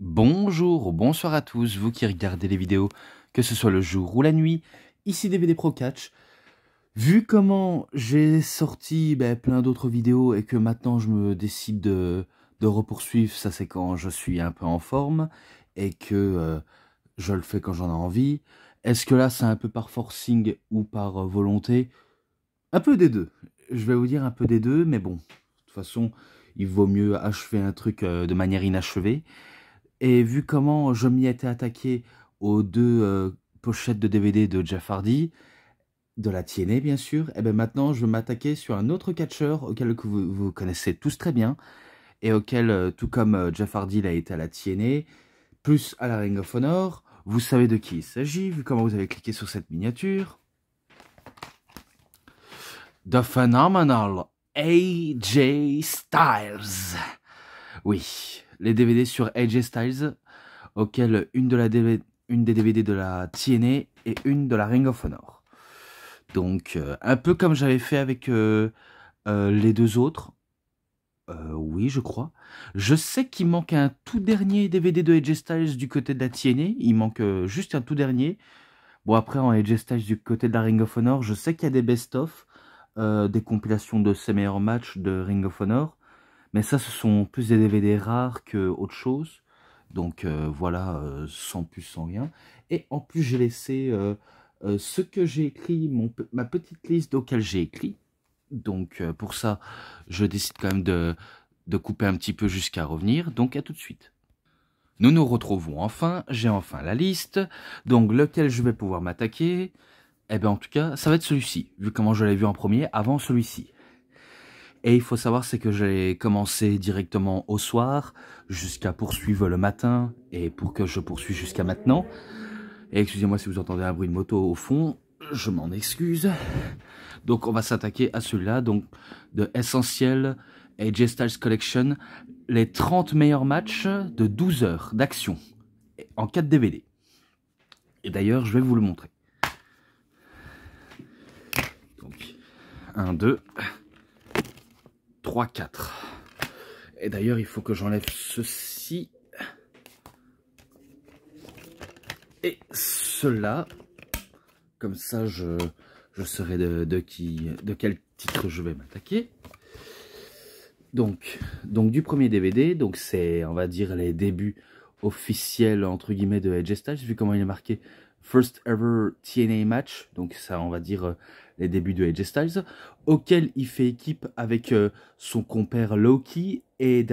Bonjour ou bonsoir à tous, vous qui regardez les vidéos, que ce soit le jour ou la nuit, ici DVD Pro Catch. Vu comment j'ai sorti plein d'autres vidéos et que maintenant je me décide de repoursuivre, ça c'est quand je suis un peu en forme et que je le fais quand j'en ai envie. Est-ce que là c'est un peu par forcing ou par volonté? Un peu des deux. Je vais vous dire un peu des deux, mais bon, de toute façon, il vaut mieux achever un truc de manière inachevée. Et vu comment je m'y étais attaqué aux deux pochettes de DVD de Jeff Hardy, de la TNA bien sûr, et bien maintenant je vais m'attaquer sur un autre catcheur auquel que vous connaissez tous très bien, et auquel, tout comme Jeff Hardy il a été à la TNA, plus à la Ring of Honor, vous savez de qui il s'agit, vu comment vous avez cliqué sur cette miniature. The Phenomenal AJ Styles. Oui, les DVD sur AJ Styles, auquel une des DVD de la TNA et une de la Ring of Honor. Donc, un peu comme j'avais fait avec les deux autres. Oui, je crois. Je sais qu'il manque un tout dernier DVD de AJ Styles du côté de la TNA. Il manque juste un tout dernier. Bon, après, en AJ Styles du côté de la Ring of Honor, je sais qu'il y a des best-of, des compilations de ses meilleurs matchs de Ring of Honor. Mais ça, ce sont plus des DVD rares que autre chose. Donc voilà, sans plus, sans rien. Et en plus, j'ai laissé ce que j'ai écrit, ma petite liste auquel j'ai écrit. Donc pour ça, je décide quand même de couper un petit peu jusqu'à revenir. Donc à tout de suite. Nous nous retrouvons enfin, j'ai enfin la liste. Donc lequel je vais pouvoir m'attaquer? Eh bien en tout cas, ça va être celui-ci, vu comment je l'ai vu en premier avant celui-ci. Et il faut savoir, c'est que j'ai commencé directement au soir, jusqu'à poursuivre le matin, et pour que je poursuive jusqu'à maintenant. Et excusez-moi si vous entendez un bruit de moto au fond, je m'en excuse. Donc on va s'attaquer à celui-là, donc de Essentiel AJ Styles Collection, les 30 meilleurs matchs de 12 heures d'action, en 4 DVD. Et d'ailleurs, je vais vous le montrer. Donc, 1, 2... 3, 4. Et d'ailleurs, il faut que j'enlève ceci. Et cela. Comme ça, je saurai de quel titre je vais m'attaquer. Donc du premier DVD, donc c'est, on va dire, les débuts officiels, entre guillemets, de AJ Styles, vu comment il est marqué First Ever TNA Match, donc ça, on va dire, les débuts de AJ Styles, auquel il fait équipe avec son compère Loki et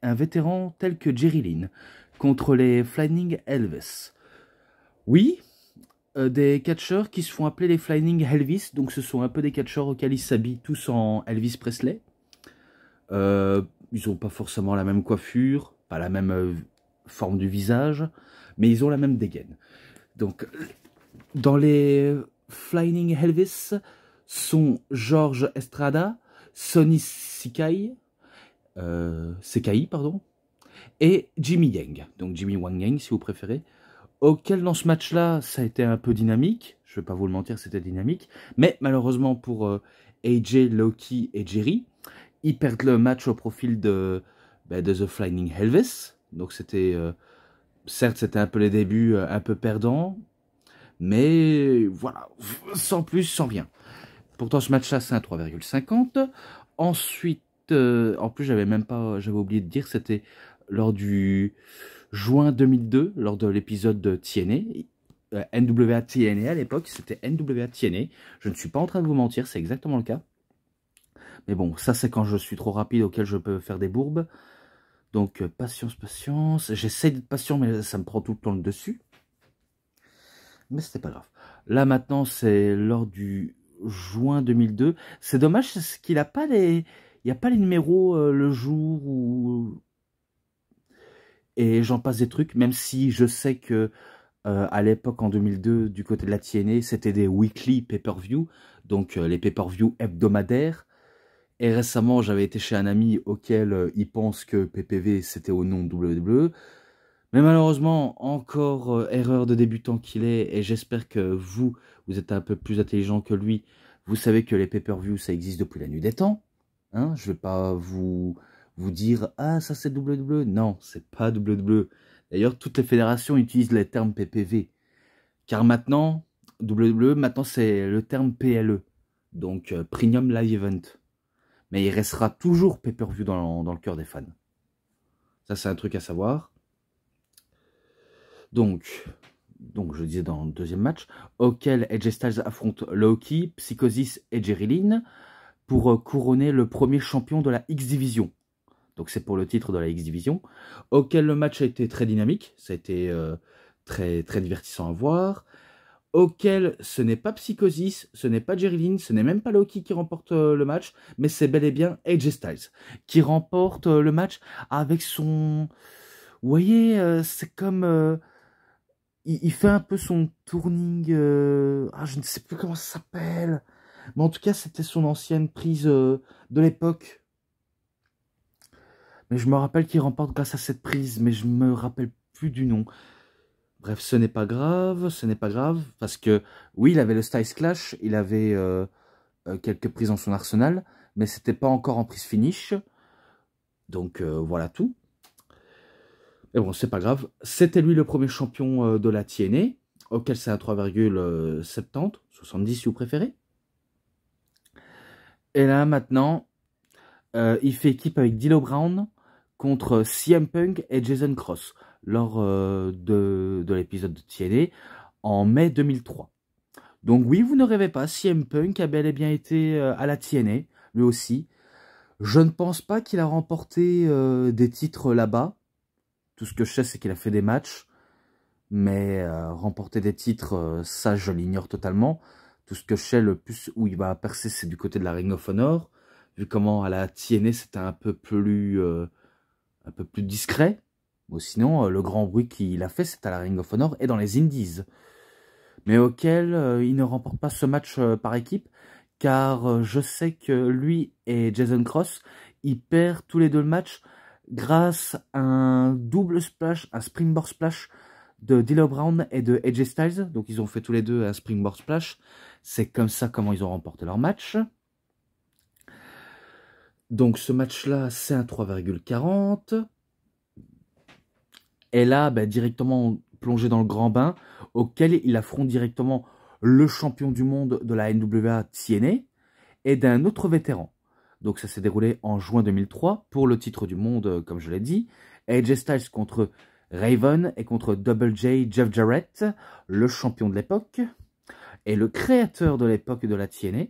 un vétéran tel que Jerry Lynn, contre les Flying Elvis. Oui, des catcheurs qui se font appeler les Flying Elvis, donc ce sont un peu des catcheurs auxquels ils s'habillent tous en Elvis Presley. Ils n'ont pas forcément la même coiffure, pas la même forme du visage, mais ils ont la même dégaine. Donc, dans les Flying Elvis sont George Estrada, Sonny Sekai, pardon, et Jimmy Yang, donc Jimmy Wang Yang si vous préférez, auquel dans ce match-là, ça a été un peu dynamique, je ne vais pas vous le mentir, c'était dynamique, mais malheureusement pour AJ, Loki et Jerry, ils perdent le match au profil de The Flying Elvis. Donc c'était, certes c'était un peu les débuts un peu perdants, mais voilà, sans plus, sans rien. Pourtant ce match-là c'est un 3,50. Ensuite, en plus j'avais oublié de dire, c'était lors du juin 2002, lors de l'épisode de TNA, NWA TNA à l'époque, c'était NWA TNA. Je ne suis pas en train de vous mentir, c'est exactement le cas. Mais bon, ça c'est quand je suis trop rapide, auquel je peux faire des bourbes. Donc patience, patience. J'essaie d'être patient, mais ça me prend tout le temps le dessus. Mais c'était pas grave. Là maintenant, c'est lors du juin 2002. C'est dommage, c'est qu'il n'a pas les... Il n'y a pas les numéros le jour où... Et j'en passe des trucs, même si je sais que à l'époque, en 2002, du côté de la TNA, c'était des weekly pay-per-view, donc les pay-per-view hebdomadaires. Et récemment, j'avais été chez un ami auquel il pense que PPV, c'était au nom de WWE. Mais malheureusement, encore erreur de débutant qu'il est, et j'espère que vous êtes un peu plus intelligent que lui. Vous savez que les pay-per-view, ça existe depuis la nuit des temps. Hein, je vais pas vous dire, ah, ça c'est WWE. Non, c'est pas WWE. D'ailleurs, toutes les fédérations utilisent les termes PPV. Car maintenant, WWE, maintenant c'est le terme PLE. Donc Premium Live Event. Mais il restera toujours pay-per-view dans le cœur des fans. Ça, c'est un truc à savoir. Donc je disais dans le deuxième match, auquel AJ Styles affronte Low-Ki, Psychosis et Jerry Lynn pour couronner le premier champion de la X-Division. Donc c'est pour le titre de la X-Division, auquel le match a été très dynamique, ça a été très, très divertissant à voir, auquel ce n'est pas Psychosis, ce n'est pas Jerry Lynn, ce n'est même pas Low-Ki qui remporte le match, mais c'est bel et bien AJ Styles qui remporte le match avec son... Vous voyez, c'est comme... il fait un peu son turning... je ne sais plus comment ça s'appelle, mais en tout cas c'était son ancienne prise de l'époque. Mais je me rappelle qu'il remporte grâce à cette prise, mais je me rappelle plus du nom. Bref, ce n'est pas grave, parce que oui, il avait le Styles Clash, il avait quelques prises dans son arsenal, mais c'était pas encore en prise finish. Donc voilà tout. Et bon, c'est pas grave. C'était lui le premier champion de la TNA, auquel c'est un 3,70, 70 si vous préférez. Et là, maintenant, il fait équipe avec D'Lo Brown contre CM Punk et Jason Cross lors de l'épisode de TNA en mai 2003. Donc oui, vous ne rêvez pas, CM Punk a bel et bien été à la TNA, lui aussi. Je ne pense pas qu'il a remporté des titres là-bas. Tout ce que je sais, c'est qu'il a fait des matchs. Mais remporter des titres, ça, je l'ignore totalement. Tout ce que je sais, le plus où il va percer, c'est du côté de la Ring of Honor. Vu comment à la TNA, c'était un peu plus discret. Bon, sinon, le grand bruit qu'il a fait, c'est à la Ring of Honor et dans les Indies. Mais auquel il ne remporte pas ce match par équipe, car je sais que lui et Jason Cross, ils perdent tous les deux le match grâce à un double splash, un springboard splash de D'Lo Brown et de AJ Styles. Donc ils ont fait tous les deux un springboard splash. C'est comme ça comment ils ont remporté leur match. Donc ce match-là, c'est un 3,40. Et là, directement plongé dans le grand bain, auquel il affronte directement le champion du monde de la NWA TNA et d'un autre vétéran. Donc ça s'est déroulé en juin 2003 pour le titre du monde, comme je l'ai dit. AJ Styles contre Raven et contre Double J Jeff Jarrett, le champion de l'époque et le créateur de l'époque de la TNA.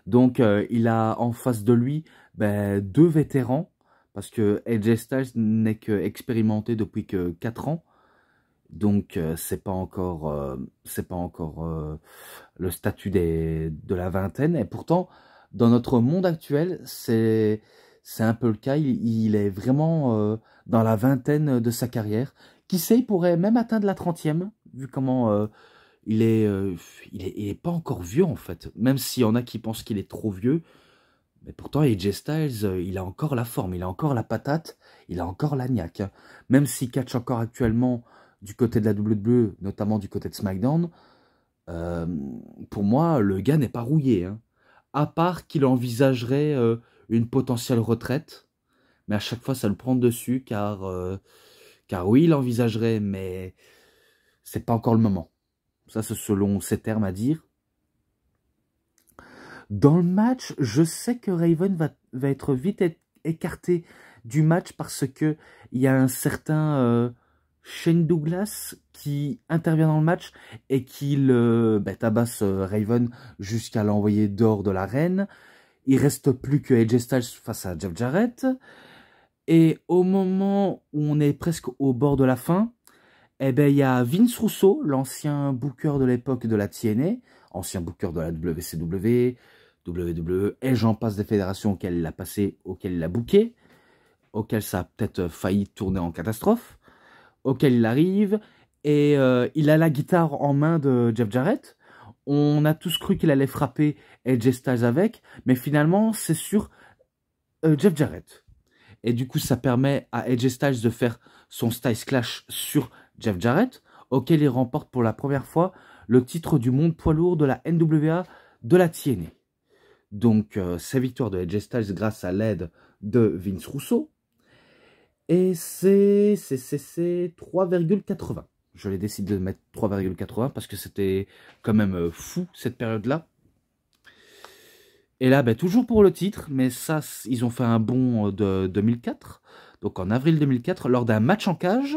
Donc il a en face de lui deux vétérans, parce que AJ Styles n'est que expérimenté depuis que 4 ans. Donc c'est pas encore le statut de la vingtaine. Et pourtant, dans notre monde actuel, c'est un peu le cas. Il est vraiment dans la vingtaine de sa carrière. Qui sait, il pourrait même atteindre la 30e, vu comment il est pas encore vieux en fait. Même s'il y en a qui pensent qu'il est trop vieux. Mais pourtant, AJ Styles, il a encore la forme, il a encore la patate, il a encore la niaque. Même s'il catch encore actuellement du côté de la WWE, notamment du côté de SmackDown, pour moi, le gars n'est pas rouillé. Hein. À part qu'il envisagerait une potentielle retraite. Mais à chaque fois, ça le prend dessus, car oui, il envisagerait, mais c'est pas encore le moment. Ça, c'est selon ses termes à dire. Dans le match, je sais que Raven va être vite écarté du match parce que il y a un certain Shane Douglas qui intervient dans le match et qui tabasse Raven jusqu'à l'envoyer dehors de l'arène. Il reste plus que AJ Styles face à Jeff Jarrett. Et au moment où on est presque au bord de la fin, il y a Vince Russo, l'ancien booker de l'époque de la TNA, ancien booker de la WCW, WWE, et j'en passe des fédérations auxquelles il a passé, auxquelles il a booké, auxquelles ça a peut-être failli tourner en catastrophe, auquel il arrive, et il a la guitare en main de Jeff Jarrett. On a tous cru qu'il allait frapper AJ Styles avec, mais finalement, c'est sur Jeff Jarrett. Et du coup, ça permet à AJ Styles de faire son Styles Clash sur Jeff Jarrett, auquel il remporte pour la première fois le titre du monde poids lourd de la NWA de la TNA. Donc, c'est victoire de AJ Styles grâce à l'aide de Vince Russo. Et c'est 3,80. Je l'ai décidé de mettre 3,80 parce que c'était quand même fou cette période-là. Et là, ben, toujours pour le titre, mais ça, ils ont fait un bond de 2004. Donc en avril 2004, lors d'un match en cage,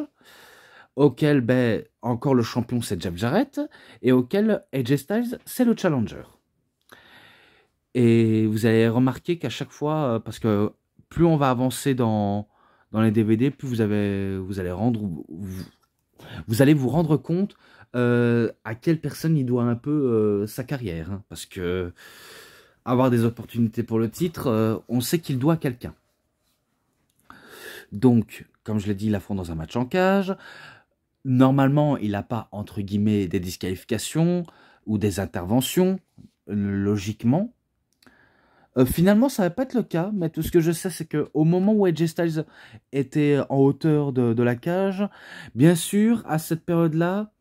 auquel, ben, encore le champion, c'est Jeff Jarrett, et auquel AJ Styles, c'est le challenger. Et vous allez remarquer qu'à chaque fois, parce que plus on va avancer dans les DVD, plus vous allez vous rendre compte à quelle personne il doit un peu sa carrière. Hein, parce que avoir des opportunités pour le titre, on sait qu'il doit à quelqu'un. Donc, comme je l'ai dit, il affronte dans un match en cage. Normalement, il n'a pas, entre guillemets, des disqualifications ou des interventions, logiquement. Finalement, ça va pas être le cas, mais tout ce que je sais, c'est qu'au moment où AJ Styles était en hauteur de la cage, bien sûr, à cette période-là,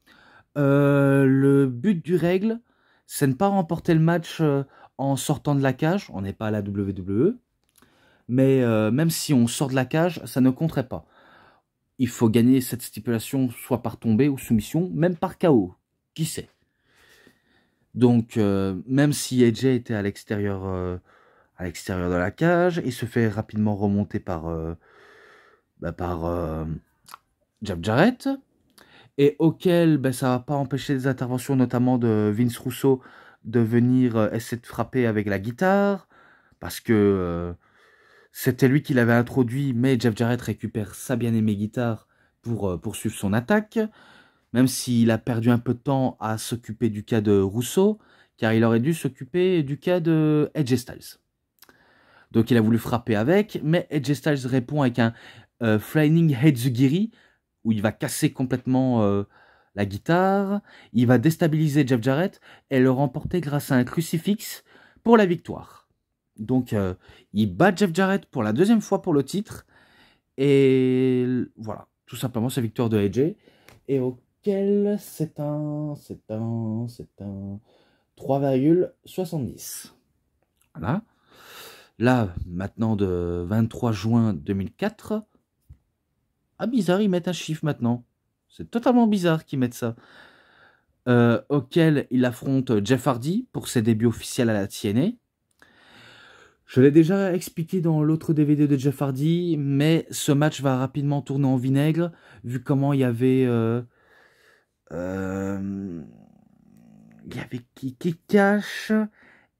le but du règle, c'est ne pas remporter le match en sortant de la cage. On n'est pas à la WWE, mais même si on sort de la cage, ça ne compterait pas. Il faut gagner cette stipulation soit par tombée ou soumission, même par KO. Qui sait? Donc, même si AJ était à l'extérieur de la cage, il se fait rapidement remonter par Jeff Jarrett, et auquel ça va pas empêcher les interventions, notamment de Vince Russo, de venir essayer de frapper avec la guitare, parce que c'était lui qui l'avait introduit, mais Jeff Jarrett récupère sa bien-aimée guitare pour poursuivre son attaque, même s'il a perdu un peu de temps à s'occuper du cas de Russo, car il aurait dû s'occuper du cas de AJ Styles. Donc il a voulu frapper avec, mais AJ Styles répond avec un Flying Headzugiri, où il va casser complètement la guitare, il va déstabiliser Jeff Jarrett et le remporter grâce à un crucifix pour la victoire. Donc il bat Jeff Jarrett pour la deuxième fois pour le titre, et voilà, tout simplement sa victoire de AJ, et auquel c'est un 3,70. Voilà. Là, maintenant de 23 juin 2004, ah bizarre, ils mettent un chiffre maintenant. C'est totalement bizarre qu'ils mettent ça. Auquel il affronte Jeff Hardy pour ses débuts officiels à la TNA. Je l'ai déjà expliqué dans l'autre DVD de Jeff Hardy, mais ce match va rapidement tourner en vinaigre, vu comment il y avait Kiki Cash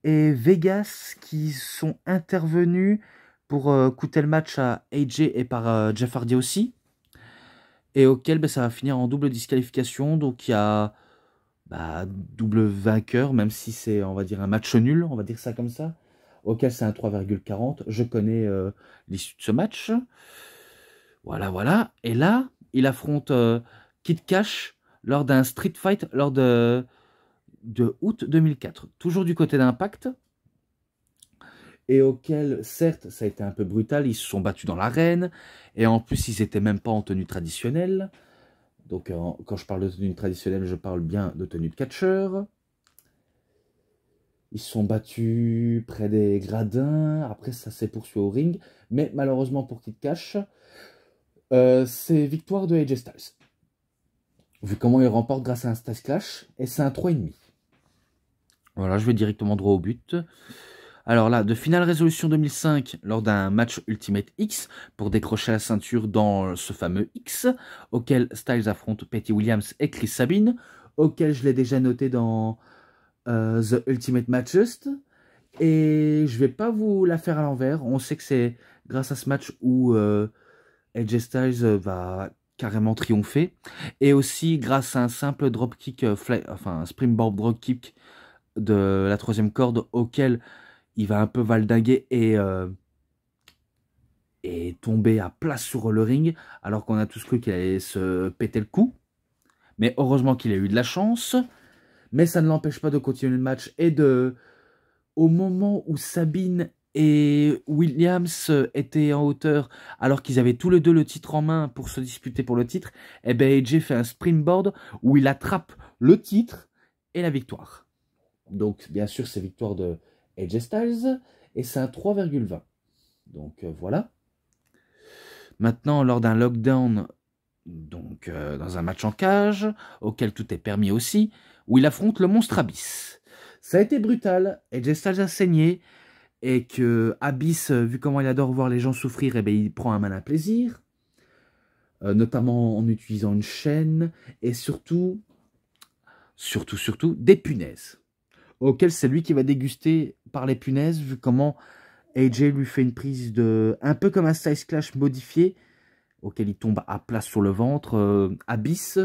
et Vegas qui sont intervenus pour coûter le match à AJ et par Jeff Hardy aussi, et auquel ça va finir en double disqualification. Donc il y a double vainqueur, même si c'est, on va dire, un match nul, on va dire ça comme ça, auquel c'est un 3,40. Je connais l'issue de ce match. Voilà, voilà. Et là, il affronte Kid Cash lors d'un street fight lors de août 2004. Toujours du côté d'Impact. Et auquel, certes, ça a été un peu brutal. Ils se sont battus dans l'arène. Et en plus, ils n'étaient même pas en tenue traditionnelle. Donc, quand je parle de tenue traditionnelle, je parle bien de tenue de catcheur. Ils se sont battus près des gradins. Après, ça s'est poursuivi au ring. Mais malheureusement pour Kid Cash, c'est victoire de AJ Styles. Vu comment il remporte grâce à un Styles Clash. Et c'est un 3,5. Voilà, je vais directement droit au but. Alors là, de finale résolution 2005, lors d'un match Ultimate X, pour décrocher la ceinture dans ce fameux X, auquel Styles affronte Petty Williams et Chris Sabin, auquel je l'ai déjà noté dans The Ultimate Matchest. Et je vais pas vous la faire à l'envers. On sait que c'est grâce à ce match où AJ Styles va carrément triompher. Et aussi grâce à un simple dropkick, enfin un springboard dropkick de la troisième corde, auquel il va un peu valdinguer et tomber à plat sur le ring, alors qu'on a tous cru qu'il allait se péter le cou. Mais heureusement qu'il a eu de la chance. Mais ça ne l'empêche pas de continuer le match. Et au moment où Sabine et Williams étaient en hauteur, alors qu'ils avaient tous les deux le titre en main pour se disputer pour le titre, et ben AJ fait un springboard où il attrape le titre et la victoire. Donc bien sûr c'est victoire de AJ Styles, et c'est un 3,20. Donc voilà. Maintenant, lors d'un lockdown, donc dans un match en cage, auquel tout est permis aussi, où il affronte le monstre Abyss. Ça a été brutal, AJ Styles a saigné, et que Abyss, vu comment il adore voir les gens souffrir, eh bien, il prend un malin plaisir, notamment en utilisant une chaîne, et surtout, des punaises, auquel c'est lui qui va déguster par les punaises, vu comment AJ lui fait une prise de... un peu comme un Styles Clash modifié, auquel il tombe à plat sur le ventre, Abyss.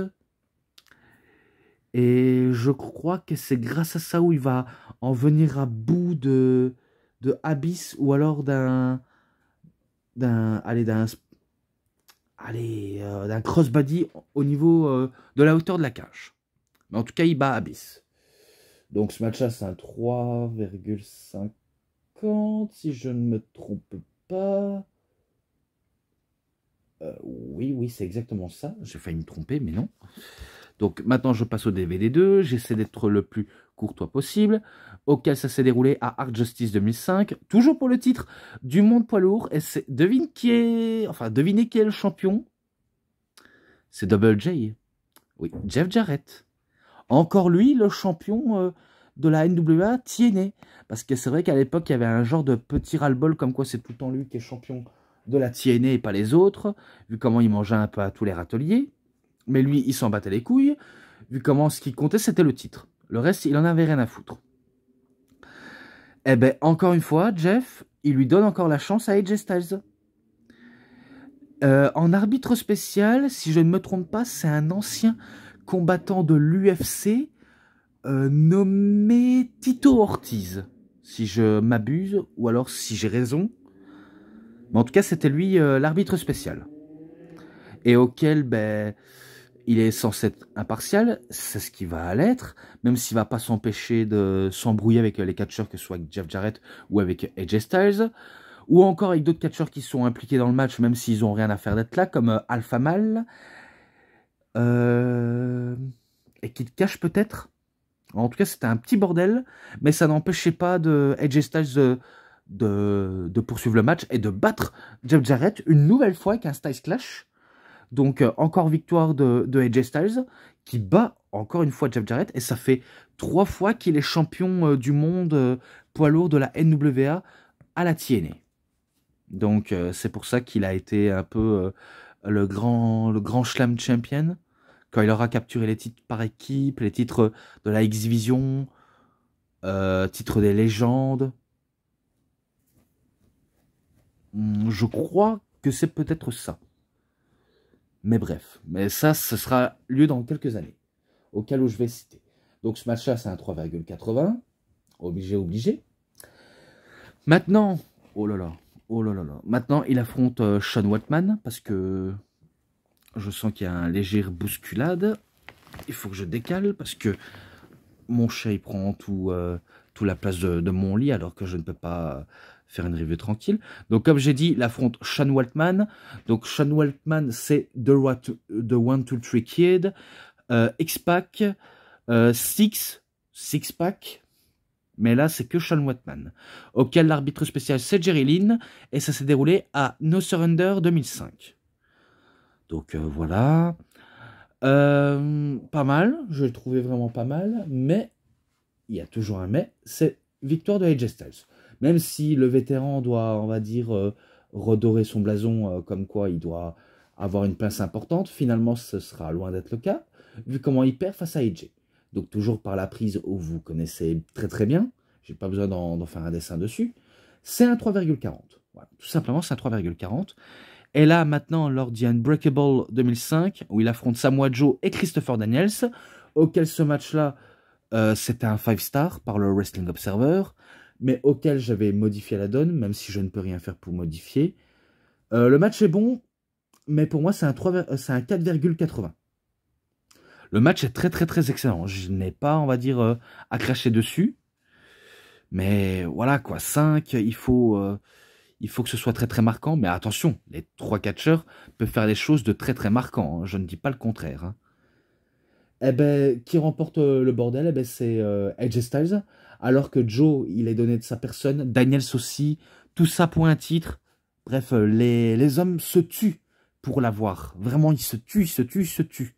Et je crois que c'est grâce à ça où il va en venir à bout de Abyss, ou alors d'un crossbody au niveau de la hauteur de la cage. Mais en tout cas, il bat Abyss. Donc ce match-là, c'est un 3,50 si je ne me trompe pas. Oui, c'est exactement ça. J'ai failli me tromper, mais non. Donc maintenant, je passe au DVD 2. J'essaie d'être le plus courtois possible. Auquel ça s'est déroulé à Art Justice 2005. Toujours pour le titre du monde poids lourd. Et c'est devinez qui est le champion. C'est Double J. Oui, Jeff Jarrett. Encore lui, le champion de la NWA TNA. Parce que c'est vrai qu'à l'époque, il y avait un genre de petit ras-le-bol comme quoi c'est tout le temps lui qui est champion de la TNA et pas les autres, vu comment il mangeait un peu à tous les râteliers. Mais lui, il s'en battait les couilles, vu comment ce qui comptait, c'était le titre. Le reste, il en avait rien à foutre. Eh ben, encore une fois, Jeff, il lui donne encore la chance à AJ Styles. En arbitre spécial, si je ne me trompe pas, c'est un ancien combattant de l'UFC nommé Tito Ortiz, si je m'abuse, ou alors si j'ai raison. Mais en tout cas, c'était lui l'arbitre spécial. Et auquel, ben, il est censé être impartial, c'est ce qu'il va l'être, même s'il ne va pas s'empêcher de s'embrouiller avec les catcheurs, que ce soit avec Jeff Jarrett ou avec AJ Styles, ou encore avec d'autres catcheurs qui sont impliqués dans le match, même s'ils n'ont rien à faire d'être là, comme Alpha Mal, et Kid Cash peut-être. En tout cas, c'était un petit bordel, mais ça n'empêchait pas de AJ Styles de poursuivre le match et de battre Jeff Jarrett une nouvelle fois avec un Styles Clash. Donc, encore victoire de AJ Styles, qui bat encore une fois Jeff Jarrett, et ça fait 3 fois qu'il est champion du monde poids lourd de la NWA à la TNA. Donc, c'est pour ça qu'il a été un peu le grand Slam Champion, quand il aura capturé les titres par équipe, les titres de la X-Division, titres des légendes. Je crois que c'est peut-être ça. Mais bref, mais ça, ce sera lieu dans quelques années, auquel où je vais citer. Donc ce match-là, c'est un 3,80. Obligé. Maintenant, oh là là. Maintenant, il affronte Sean Waltman, parce que je sens qu'il y a un léger bousculade. Il faut que je décale, parce que mon chat, il prend tout la place de mon lit, alors que je ne peux pas faire une review tranquille. Donc, comme j'ai dit, il affronte Sean Waltman. Donc, Sean Waltman, c'est The 1, 2, 3 Kid, X-Pac, Six-Pack. Mais là, c'est que Sean Waltman. Auquel l'arbitre spécial, c'est Jerry Lynn. Et ça s'est déroulé à No Surrender 2005. Donc, voilà. Pas mal. Je le trouvais vraiment pas mal. Mais, il y a toujours un mais. C'est victoire de AJ Styles. Même si le vétéran doit, on va dire, redorer son blason, comme quoi il doit avoir une place importante, finalement, ce sera loin d'être le cas, vu comment il perd face à AJ. Donc, toujours par la prise où vous connaissez très très bien, j'ai pas besoin d'en faire un dessin dessus, c'est un 3,40. Voilà, tout simplement, c'est un 3,40. Et là, maintenant, lors du Unbreakable 2005, où il affronte Samoa Joe et Christopher Daniels, auquel ce match-là, c'était un 5-star par le Wrestling Observer, mais auquel j'avais modifié la donne, même si je ne peux rien faire pour modifier. Le match est bon, mais pour moi, c'est un 4,80. Le match est très très très excellent. Je n'ai pas, on va dire, à cracher dessus. Mais voilà quoi, 5, il faut que ce soit très très marquant. Mais attention, les 3 catcheurs peuvent faire des choses de très très marquant. Hein. Je ne dis pas le contraire. Hein. Eh ben, qui remporte le bordel, eh ben, c'est AJ Styles. Alors que Joe, il est donné de sa personne. Daniels aussi. Tout ça pour un titre. Bref, les hommes se tuent pour l'avoir. Vraiment, ils se tuent, ils se tuent, ils se tuent.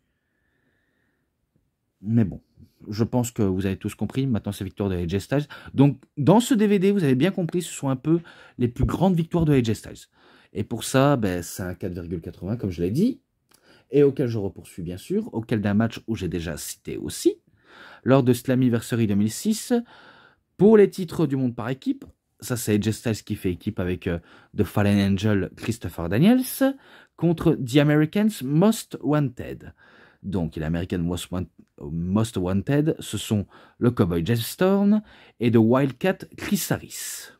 Mais bon, je pense que vous avez tous compris. Maintenant, c'est victoire de AJ Styles. Donc, dans ce DVD, vous avez bien compris, ce sont un peu les plus grandes victoires de AJ Styles. Et pour ça, ben, c'est un 4,80, comme je l'ai dit. Et auquel je repoursuis, bien sûr. Auquel d'un match où j'ai déjà cité aussi. Lors de Slammiversary 2006. Pour les titres du monde par équipe. Ça, c'est AJ Styles qui fait équipe avec The Fallen Angel, Christopher Daniels. Contre The Americans Most Wanted. Donc, les American Most Wanted, ce sont le Cowboy Jeff Storm et The Wildcat Chris Harris,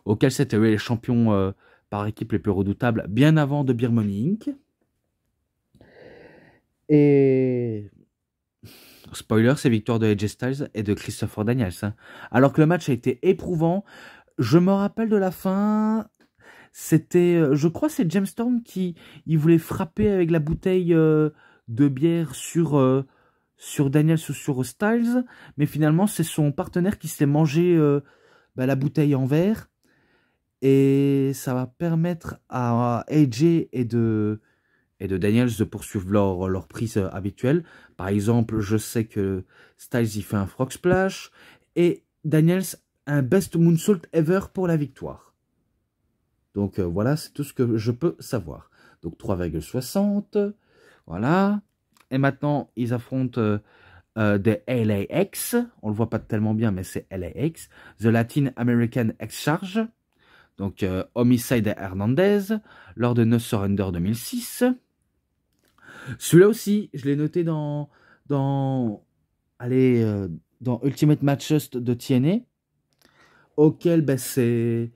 auquel c'était les champions par équipe les plus redoutables, bien avant de Beer Money Inc. Et spoiler, c'est victoire de AJ Styles et de Christopher Daniels. Hein. Alors que le match a été éprouvant, je me rappelle de la fin. C'était, je crois, c'est James Storm qui il voulait frapper avec la bouteille de bière sur Daniels ou sur Styles, mais finalement c'est son partenaire qui s'est mangé la bouteille en verre, et ça va permettre à AJ et de Daniels de poursuivre leur prise habituelle. Par exemple, je sais que Styles il fait un frog splash et Daniels un best moonsault ever pour la victoire. Donc voilà, c'est tout ce que je peux savoir. Donc 3,60. Voilà. Et maintenant, ils affrontent des LAX. On le voit pas tellement bien, mais c'est LAX. The Latin American X-Charge. Donc Homicide et Hernandez. Lors de No Surrender 2006. Celui-là aussi, je l'ai noté dans Ultimate Matches de TNA. Auquel, ce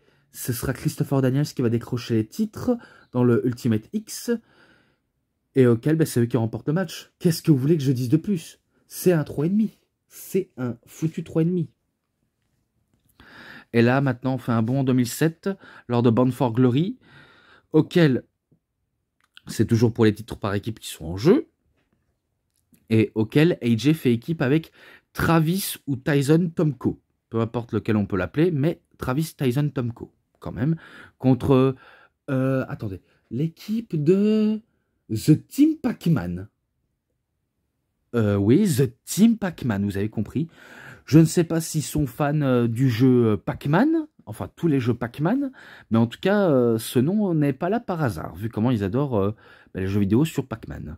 sera Christopher Daniels qui va décrocher les titres dans le Ultimate X. Et auquel, c'est eux qui remportent le match. Qu'est-ce que vous voulez que je dise de plus? C'est un 3,5. C'est un foutu 3,5. Et là, maintenant, on fait un bond en 2007, lors de Bound for Glory, auquel, c'est toujours pour les titres par équipe qui sont en jeu, et auquel AJ fait équipe avec Travis ou Tyson Tomko. Peu importe lequel on peut l'appeler, mais Travis Tyson Tomko, quand même, contre, attendez, l'équipe de The Team Pac-Man. Oui, The Team Pac-Man, vous avez compris. Je ne sais pas s'ils sont fans du jeu Pac-Man, enfin tous les jeux Pac-Man, mais en tout cas, ce nom n'est pas là par hasard, vu comment ils adorent les jeux vidéo sur Pac-Man.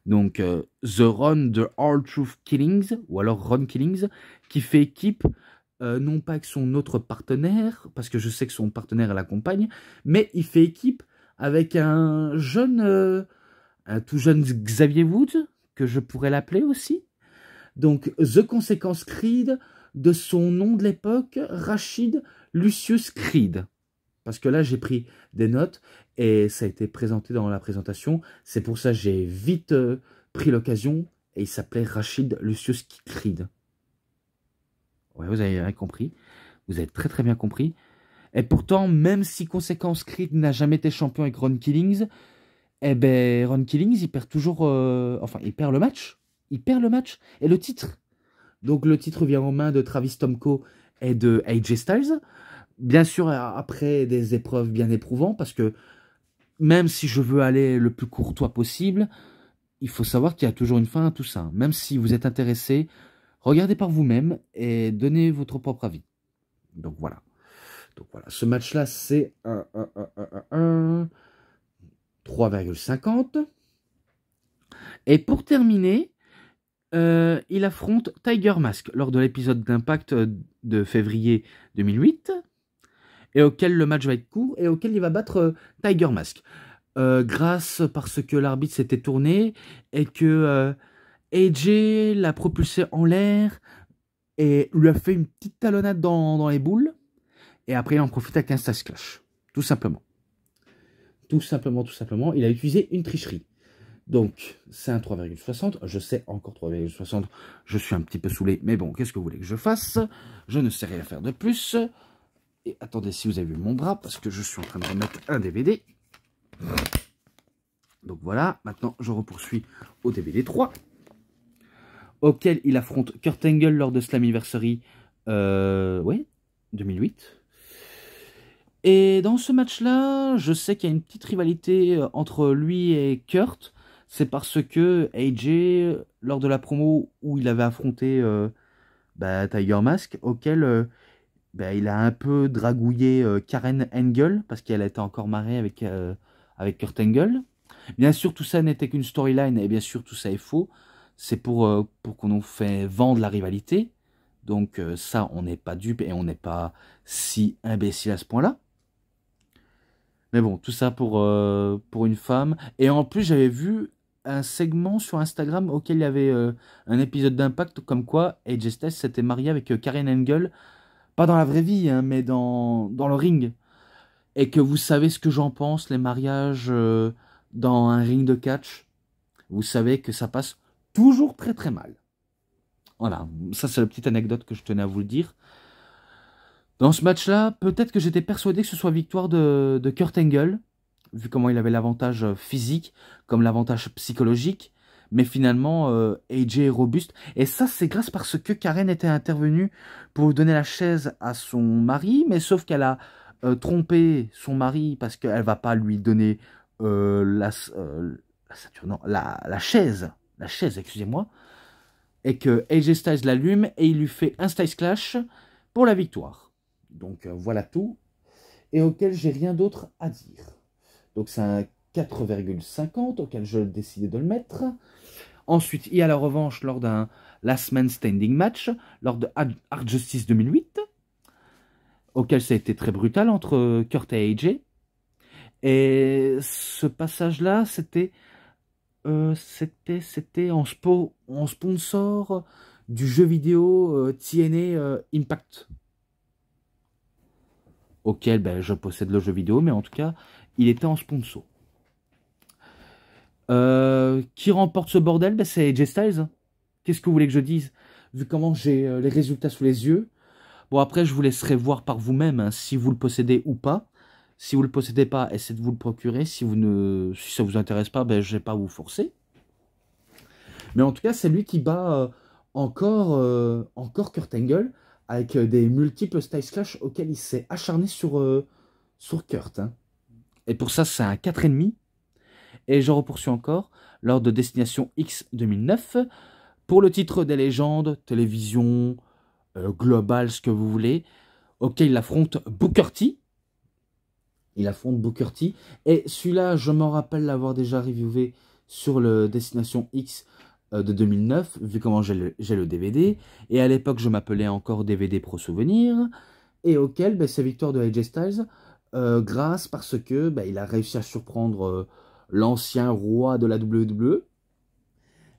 Donc, The Ron de All Truth Killings, ou alors Ron Killings, qui fait équipe, non pas avec son autre partenaire, parce que je sais que son partenaire l'accompagne, mais il fait équipe avec un tout jeune Xavier Woods, que je pourrais l'appeler aussi. Donc, The Consequence Creed, de son nom de l'époque, Rashid Lucius Creed. Parce que là, j'ai pris des notes et ça a été présenté dans la présentation. C'est pour ça que j'ai vite pris l'occasion et il s'appelait Rashid Lucius Creed. Ouais, vous avez bien compris. Vous avez très très bien compris. Et pourtant, même si Consequence Creed n'a jamais été champion avec Ron Killings, eh ben, Ron Killings, il perd toujours... enfin, il perd le match. Il perd le match et le titre. Donc, le titre vient aux mains de Travis Tomko et de AJ Styles. Bien sûr, après des épreuves bien éprouvantes, parce que même si je veux aller le plus courtois possible, il faut savoir qu'il y a toujours une fin à tout ça. Même si vous êtes intéressé, regardez par vous-même et donnez votre propre avis. Donc, voilà. Donc, voilà. Ce match-là, c'est un 3,50. Et pour terminer, il affronte Tiger Mask lors de l'épisode d'Impact de février 2008, et auquel le match va être court, et auquel il va battre Tiger Mask. Parce que l'arbitre s'était tourné, et que AJ l'a propulsé en l'air, et lui a fait une petite talonnade dans les boules, et après il en profite avec un Stage Clash. Tout simplement. Tout simplement, il a utilisé une tricherie. Donc, c'est un 3,60. Je sais, encore 3,60. Je suis un petit peu saoulé. Mais bon, qu'est-ce que vous voulez que je fasse? Je ne sais rien faire de plus. Et attendez, si vous avez vu mon bras, parce que je suis en train de remettre un DVD. Donc voilà, maintenant, je repoursuis au DVD 3. Auquel il affronte Kurt Angle lors de Slammiversary 2008. Et dans ce match-là, je sais qu'il y a une petite rivalité entre lui et Kurt. C'est parce que AJ, lors de la promo où il avait affronté Tiger Mask, auquel il a un peu dragouillé Karen Angle, parce qu'elle était encore mariée avec Kurt Angle. Bien sûr, tout ça n'était qu'une storyline, et bien sûr, tout ça est faux. C'est pour qu'on nous fait vendre la rivalité. Donc ça, on n'est pas dupe et on n'est pas si imbécile à ce point-là. Mais bon, tout ça pour une femme. Et en plus, j'avais vu un segment sur Instagram auquel il y avait un épisode d'Impact comme quoi AJ Styles s'était marié avec Karen Angle. Pas dans la vraie vie, hein, mais dans le ring. Et que vous savez ce que j'en pense, les mariages dans un ring de catch. Vous savez que ça passe toujours très très mal. Voilà, ça c'est la petite anecdote que je tenais à vous le dire. Dans ce match-là, peut-être que j'étais persuadé que ce soit victoire de Kurt Angle, vu comment il avait l'avantage physique, comme l'avantage psychologique. Mais finalement, AJ est robuste. Et ça, c'est grâce parce que Karen était intervenue pour donner la chaise à son mari, mais sauf qu'elle a trompé son mari parce qu'elle va pas lui donner la ceinture, non, la chaise. La chaise, excusez-moi. Et que AJ Styles l'allume et il lui fait un Styles Clash pour la victoire. Donc voilà tout. Et auquel j'ai rien d'autre à dire. Donc c'est un 4,50 auquel je décidais de le mettre. Ensuite, il y a la revanche lors d'un Last Man Standing match, lors de Hard Justice 2008, auquel ça a été très brutal entre Kurt et AJ. Et ce passage-là, c'était en sponsor du jeu vidéo TNA Impact, auquel je possède le jeu vidéo, mais en tout cas, il était en sponsor. Qui remporte ce bordel? C'est AJ Styles. Qu'est-ce que vous voulez que je dise? Vu comment j'ai les résultats sous les yeux. Bon, après, je vous laisserai voir par vous-même hein, si vous le possédez ou pas. Si vous ne le possédez pas, essayez de vous le procurer. Si ça vous intéresse pas, je ne vais pas vous forcer. Mais en tout cas, c'est lui qui bat encore Kurt Angle avec des multiples Styles Clash auxquels il s'est acharné sur Kurt. Hein. Et pour ça, c'est un 4,5. Et je repoursuis encore lors de Destination X 2009 pour le titre des légendes, télévision, global, ce que vous voulez, auquel il affronte Booker T. Il affronte Booker T. Et celui-là, je m'en rappelle l'avoir déjà reviewé sur le Destination X de 2009, vu comment j'ai le DVD. Et à l'époque, je m'appelais encore DVD Pro Souvenir. Et auquel, c'est victoire de AJ Styles, grâce parce que il a réussi à surprendre l'ancien roi de la WWE.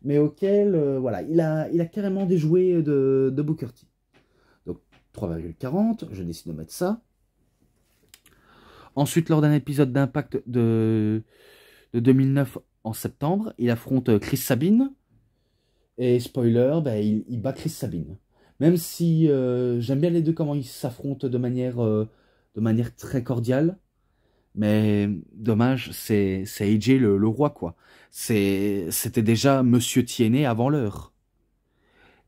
Mais auquel, voilà, il a carrément déjoué de Booker T. Donc 3,40, je décide de mettre ça. Ensuite, lors d'un épisode d'Impact de 2009 en septembre, il affronte Chris Sabin. Et spoiler, il bat Chris Sabin. Même si j'aime bien les deux, comment ils s'affrontent de manière très cordiale. Mais dommage, c'est AJ le roi, quoi. C'était déjà Monsieur Tiennet avant l'heure.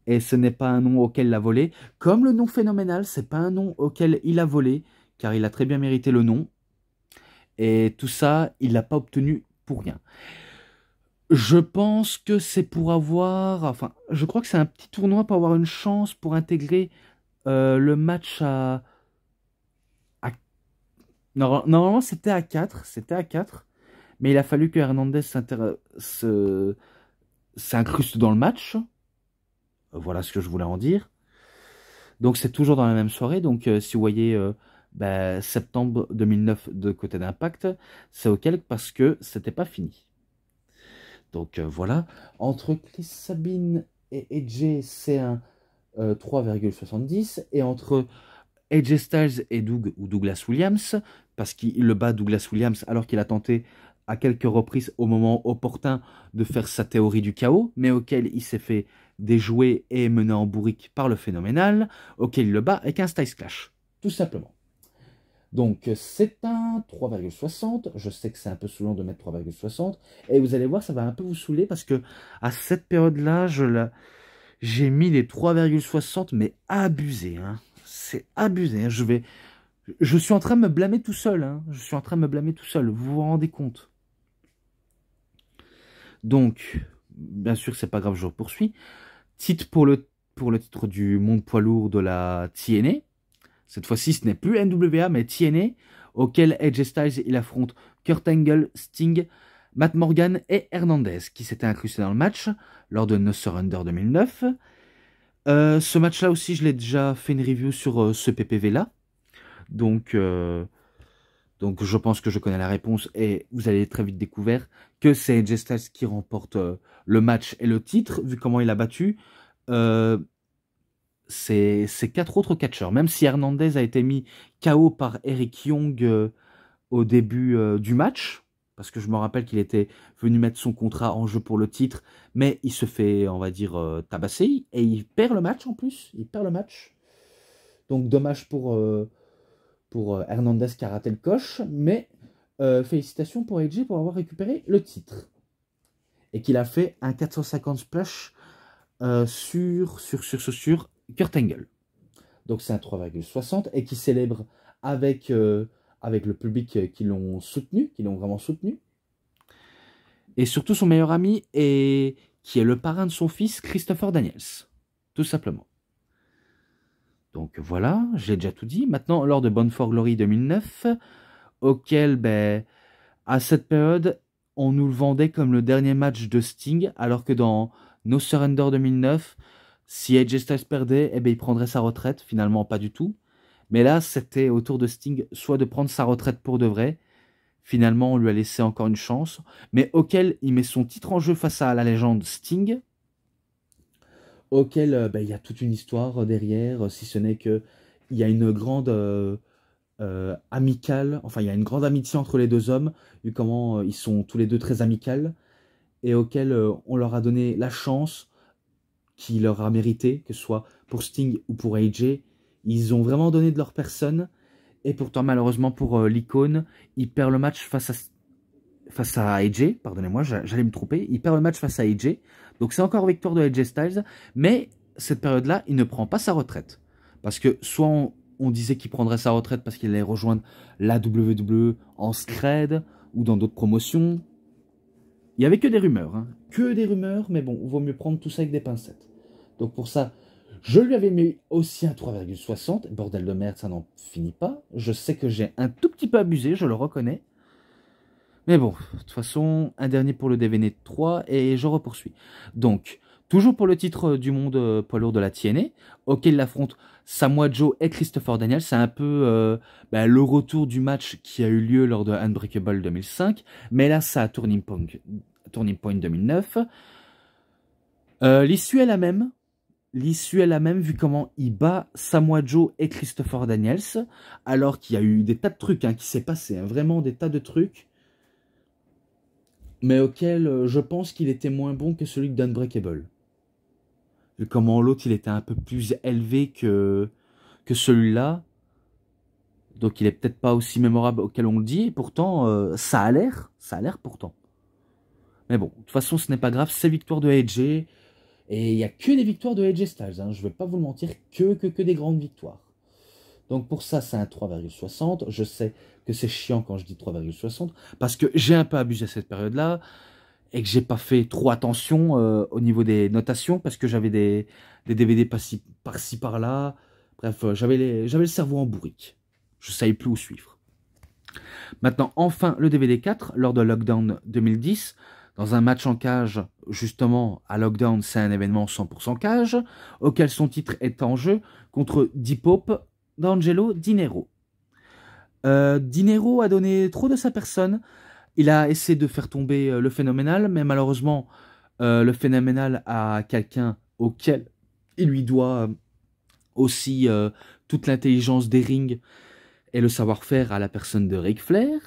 Et ce n'est pas un nom auquel il a volé. Comme le nom phénoménal, c'est pas un nom auquel il a volé, car il a très bien mérité le nom. Et tout ça, il l'a pas obtenu pour rien. Je pense que c'est pour avoir... Enfin, je crois que c'est un petit tournoi pour avoir une chance pour intégrer le match à... Normalement, c'était à 4. C'était à 4. Mais il a fallu que Hernandez s'incruste dans le match. Voilà ce que je voulais en dire. Donc c'est toujours dans la même soirée. Donc si vous voyez septembre 2009 de côté d'Impact, c'est auquel parce que c'était pas fini. Donc voilà. Entre Chris Sabin et AJ, c'est un 3,70. Et entre AJ Styles et Douglas Williams, parce qu'il le bat Douglas Williams alors qu'il a tenté à quelques reprises au moment opportun de faire sa théorie du chaos, mais auquel il s'est fait déjouer et mené en bourrique par le phénoménal, auquel il le bat avec un Styles Clash, tout simplement. Donc c'est un 3,60, je sais que c'est un peu saoulant de mettre 3,60, et vous allez voir, ça va un peu vous saouler, parce que à cette période-là, j'ai mis les 3,60, mais abusé, hein. C'est abusé, hein. Je suis en train de me blâmer tout seul, hein. Je suis en train de me blâmer tout seul, vous vous rendez compte? Donc, bien sûr, c'est pas grave, je poursuis. Titre pour le titre du monde poids lourd de la TNA. Cette fois-ci, ce n'est plus NWA, mais TNA, auquel AJ Styles il affronte Kurt Angle, Sting, Matt Morgan et Hernandez, qui s'étaient incrustés dans le match lors de No Surrender 2009. Ce match-là aussi, je l'ai déjà fait une review sur ce PPV-là. Donc, je pense que je connais la réponse et vous allez très vite découvrir que c'est AJ Styles qui remporte le match et le titre, vu comment il a battu. C'est 4 autres catcheurs. Même si Hernandez a été mis KO par Eric Young au début du match, parce que je me rappelle qu'il était venu mettre son contrat en jeu pour le titre, mais il se fait, on va dire, tabasser, et il perd le match en plus. Il perd le match. Donc dommage pour Hernandez qui a raté le coche, mais félicitations pour AJ pour avoir récupéré le titre. Et qu'il a fait un 450 splash sur Kurt Angle. Donc c'est un 3,60 et qui célèbre avec, avec le public qui l'ont soutenu, qui l'ont vraiment soutenu. Et surtout son meilleur ami, et qui est le parrain de son fils, Christopher Daniels. Tout simplement. Donc voilà, j'ai déjà tout dit. Maintenant, lors de Bound for Glory 2009, auquel, à cette période, on nous le vendait comme le dernier match de Sting, alors que dans No Surrender 2009, si AJ Styles perdait, il prendrait sa retraite. Finalement, pas du tout. Mais là, c'était au tour de Sting, soit de prendre sa retraite pour de vrai. Finalement, on lui a laissé encore une chance. Mais auquel il met son titre en jeu face à la légende Sting. Auquel il y a toute une histoire derrière, si ce n'est que il y a une grande amicale, enfin il y a une grande amitié entre les deux hommes, vu comment ils sont tous les deux très amicales, et auquel on leur a donné la chance qui leur a mérité, que ce soit pour Sting ou pour AJ. Ils ont vraiment donné de leur personne, et pourtant malheureusement pour l'icône, il perd le match face à AJ, pardonnez-moi, j'allais me tromper, il perd le match face à AJ, donc c'est encore victoire de AJ Styles, mais cette période-là, il ne prend pas sa retraite, parce que soit on disait qu'il prendrait sa retraite parce qu'il allait rejoindre la WWE en scred, ou dans d'autres promotions, il n'y avait que des rumeurs, hein. Que des rumeurs, mais bon, il vaut mieux prendre tout ça avec des pincettes. Donc pour ça, je lui avais mis aussi un 3,60, bordel de merde, ça n'en finit pas, je sais que j'ai un tout petit peu abusé, je le reconnais, mais bon, de toute façon, un dernier pour le DVD 3 et je repoursuis. Donc, toujours pour le titre du monde poids lourd de la TNA, auquel il affronte Samoa Joe et Christopher Daniels. C'est un peu le retour du match qui a eu lieu lors de Unbreakable 2005, mais là, ça a Turning Point 2009. L'issue est la même. L'issue est la même vu comment il bat Samoa Joe et Christopher Daniels, alors qu'il y a eu des tas de trucs qui s'est passé, hein, vraiment des tas de trucs, mais auquel je pense qu'il était moins bon que celui d'Unbreakable. Vu comment l'autre, il était un peu plus élevé que celui-là. Donc il est peut-être pas aussi mémorable auquel on le dit, et pourtant, ça a l'air pourtant. Mais bon, de toute façon, ce n'est pas grave, c'est victoire de AJ, et il n'y a que des victoires de AJ Styles, hein, je ne vais pas vous le mentir, que des grandes victoires. Donc pour ça, c'est un 3,60. Je sais que c'est chiant quand je dis 3,60, parce que j'ai un peu abusé à cette période-là, et que j'ai pas fait trop attention au niveau des notations, parce que j'avais des DVD par-ci, par-là. Bref, j'avais le cerveau en bourrique. Je savais plus où suivre. Maintenant, enfin, le DVD 4, lors de Lockdown 2010, dans un match en cage, justement, à Lockdown, c'est un événement 100% cage, auquel son titre est en jeu, contre D-Pope, d'Angelo Dinero. Dinero a donné trop de sa personne. Il a essayé de faire tomber le phénoménal, mais malheureusement, le phénoménal a quelqu'un auquel il lui doit aussi toute l'intelligence des rings et le savoir-faire à la personne de Ric Flair,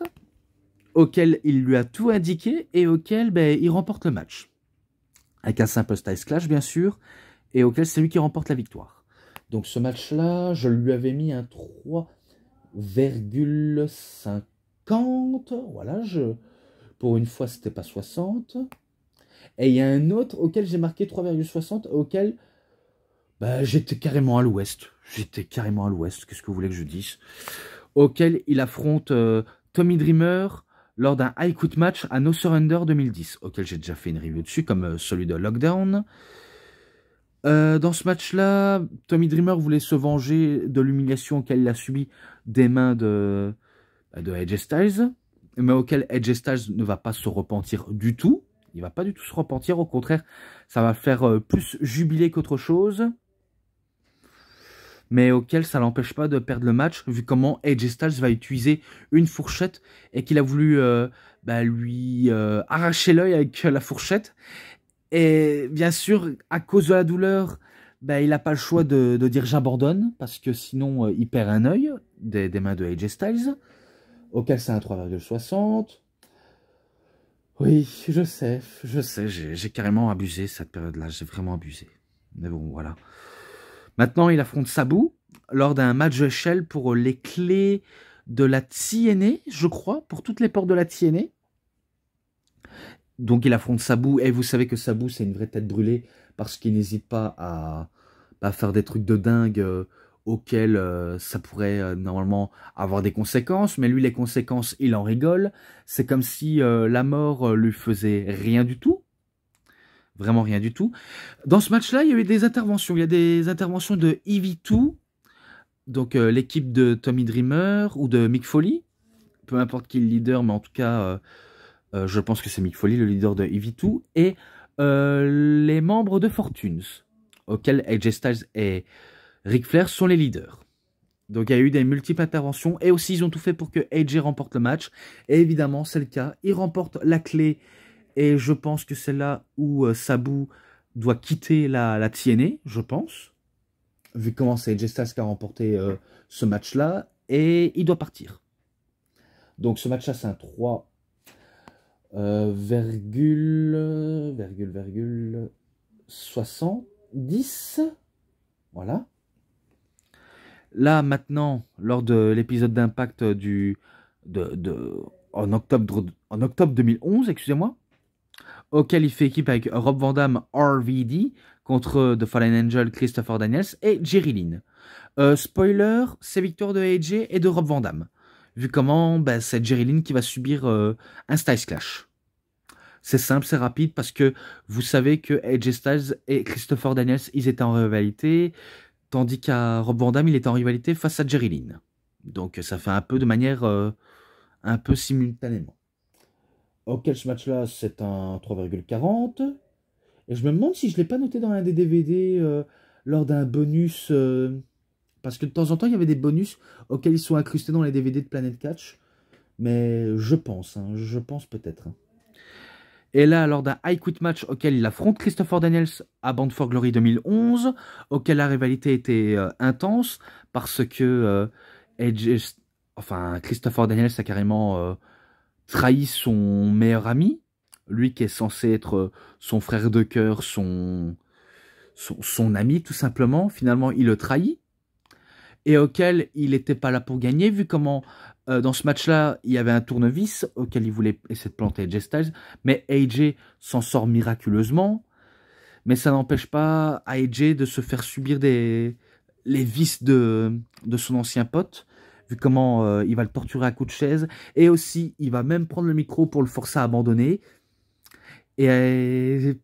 auquel il lui a tout indiqué et auquel il remporte le match. Avec un simple Styles Clash, bien sûr, et auquel c'est lui qui remporte la victoire. Donc ce match-là, je lui avais mis un 3,50. Voilà, pour une fois, c'était pas 60. Et il y a un autre auquel j'ai marqué 3,60, auquel j'étais carrément à l'ouest. Qu'est-ce que vous voulez que je dise? auquel il affronte Tommy Dreamer lors d'un I Quit match à No Surrender 2010, auquel j'ai déjà fait une review dessus, comme celui de Lockdown. Dans ce match-là, Tommy Dreamer voulait se venger de l'humiliation qu'elle a subie des mains de AJ Styles, mais auquel AJ Styles ne va pas se repentir du tout. Il va pas du tout se repentir, au contraire, ça va faire plus jubiler qu'autre chose. Mais auquel ça l'empêche pas de perdre le match, vu comment AJ Styles va utiliser une fourchette et qu'il a voulu lui arracher l'œil avec la fourchette. Et bien sûr, à cause de la douleur, il n'a pas le choix de dire j'abandonne, parce que sinon il perd un œil des mains de AJ Styles, auquel c'est un 3,60. Oui, je sais, j'ai carrément abusé cette période-là, j'ai vraiment abusé. Mais bon, voilà. Maintenant, il affronte Sabu lors d'un match d'échelle pour les clés de la TNA, je crois, pour toutes les portes de la TNA. Donc il affronte Sabu, et vous savez que Sabu c'est une vraie tête brûlée, parce qu'il n'hésite pas à faire des trucs de dingue auxquels ça pourrait normalement avoir des conséquences, mais lui les conséquences il en rigole, c'est comme si la mort lui faisait rien du tout, vraiment rien du tout. Dans ce match là il y a eu des interventions, il y a des interventions de EV2, donc l'équipe de Tommy Dreamer ou de Mick Foley, peu importe qui est le leader, mais en tout cas je pense que c'est Mick Foley, le leader de EV2, et les membres de Fortunes, auxquels AJ Styles et Ric Flair sont les leaders. Donc il y a eu des multiples interventions, et aussi ils ont tout fait pour que AJ remporte le match, et évidemment c'est le cas, il remporte la clé, et je pense que c'est là où Sabu doit quitter la TNA, je pense, vu comment c'est AJ Styles qui a remporté ce match-là, et il doit partir. Donc ce match-là c'est un 3... virgule 70, voilà. Là maintenant, lors de l'épisode d'Impact en octobre 2011, excusez-moi, auquel il fait équipe avec Rob Van Dam, RVD, contre The Fallen Angel, Christopher Daniels et Jerry Lynn. Spoiler, c'est victoire de AJ et de Rob Van Dam, vu comment c'est Jerry Lynn qui va subir un Styles Clash. C'est simple, c'est rapide, parce que vous savez que AJ Styles et Christopher Daniels, ils étaient en rivalité, tandis qu'à Rob Van Dam, il était en rivalité face à Jerry Lynn. Donc ça fait un peu de manière un peu simultanément. Ok, ce match-là, c'est un 3,40. Et je me demande si je ne l'ai pas noté dans un des DVD lors d'un bonus... parce que de temps en temps, il y avait des bonus auxquels ils sont incrustés dans les DVD de Planet Catch. Mais je pense peut-être. Et là, lors d'un I Quit match auquel il affronte Christopher Daniels à Bound for Glory 2011, auquel la rivalité était intense, parce que Christopher Daniels a carrément trahi son meilleur ami, lui qui est censé être son frère de cœur, son ami tout simplement. Finalement, il le trahit, et auquel il n'était pas là pour gagner, vu comment dans ce match-là, il y avait un tournevis auquel il voulait essayer de planter AJ Styles, mais AJ s'en sort miraculeusement, mais ça n'empêche pas AJ de se faire subir les vices de son ancien pote, vu comment il va le torturer à coups de chaise, et aussi il va même prendre le micro pour le forcer à abandonner, et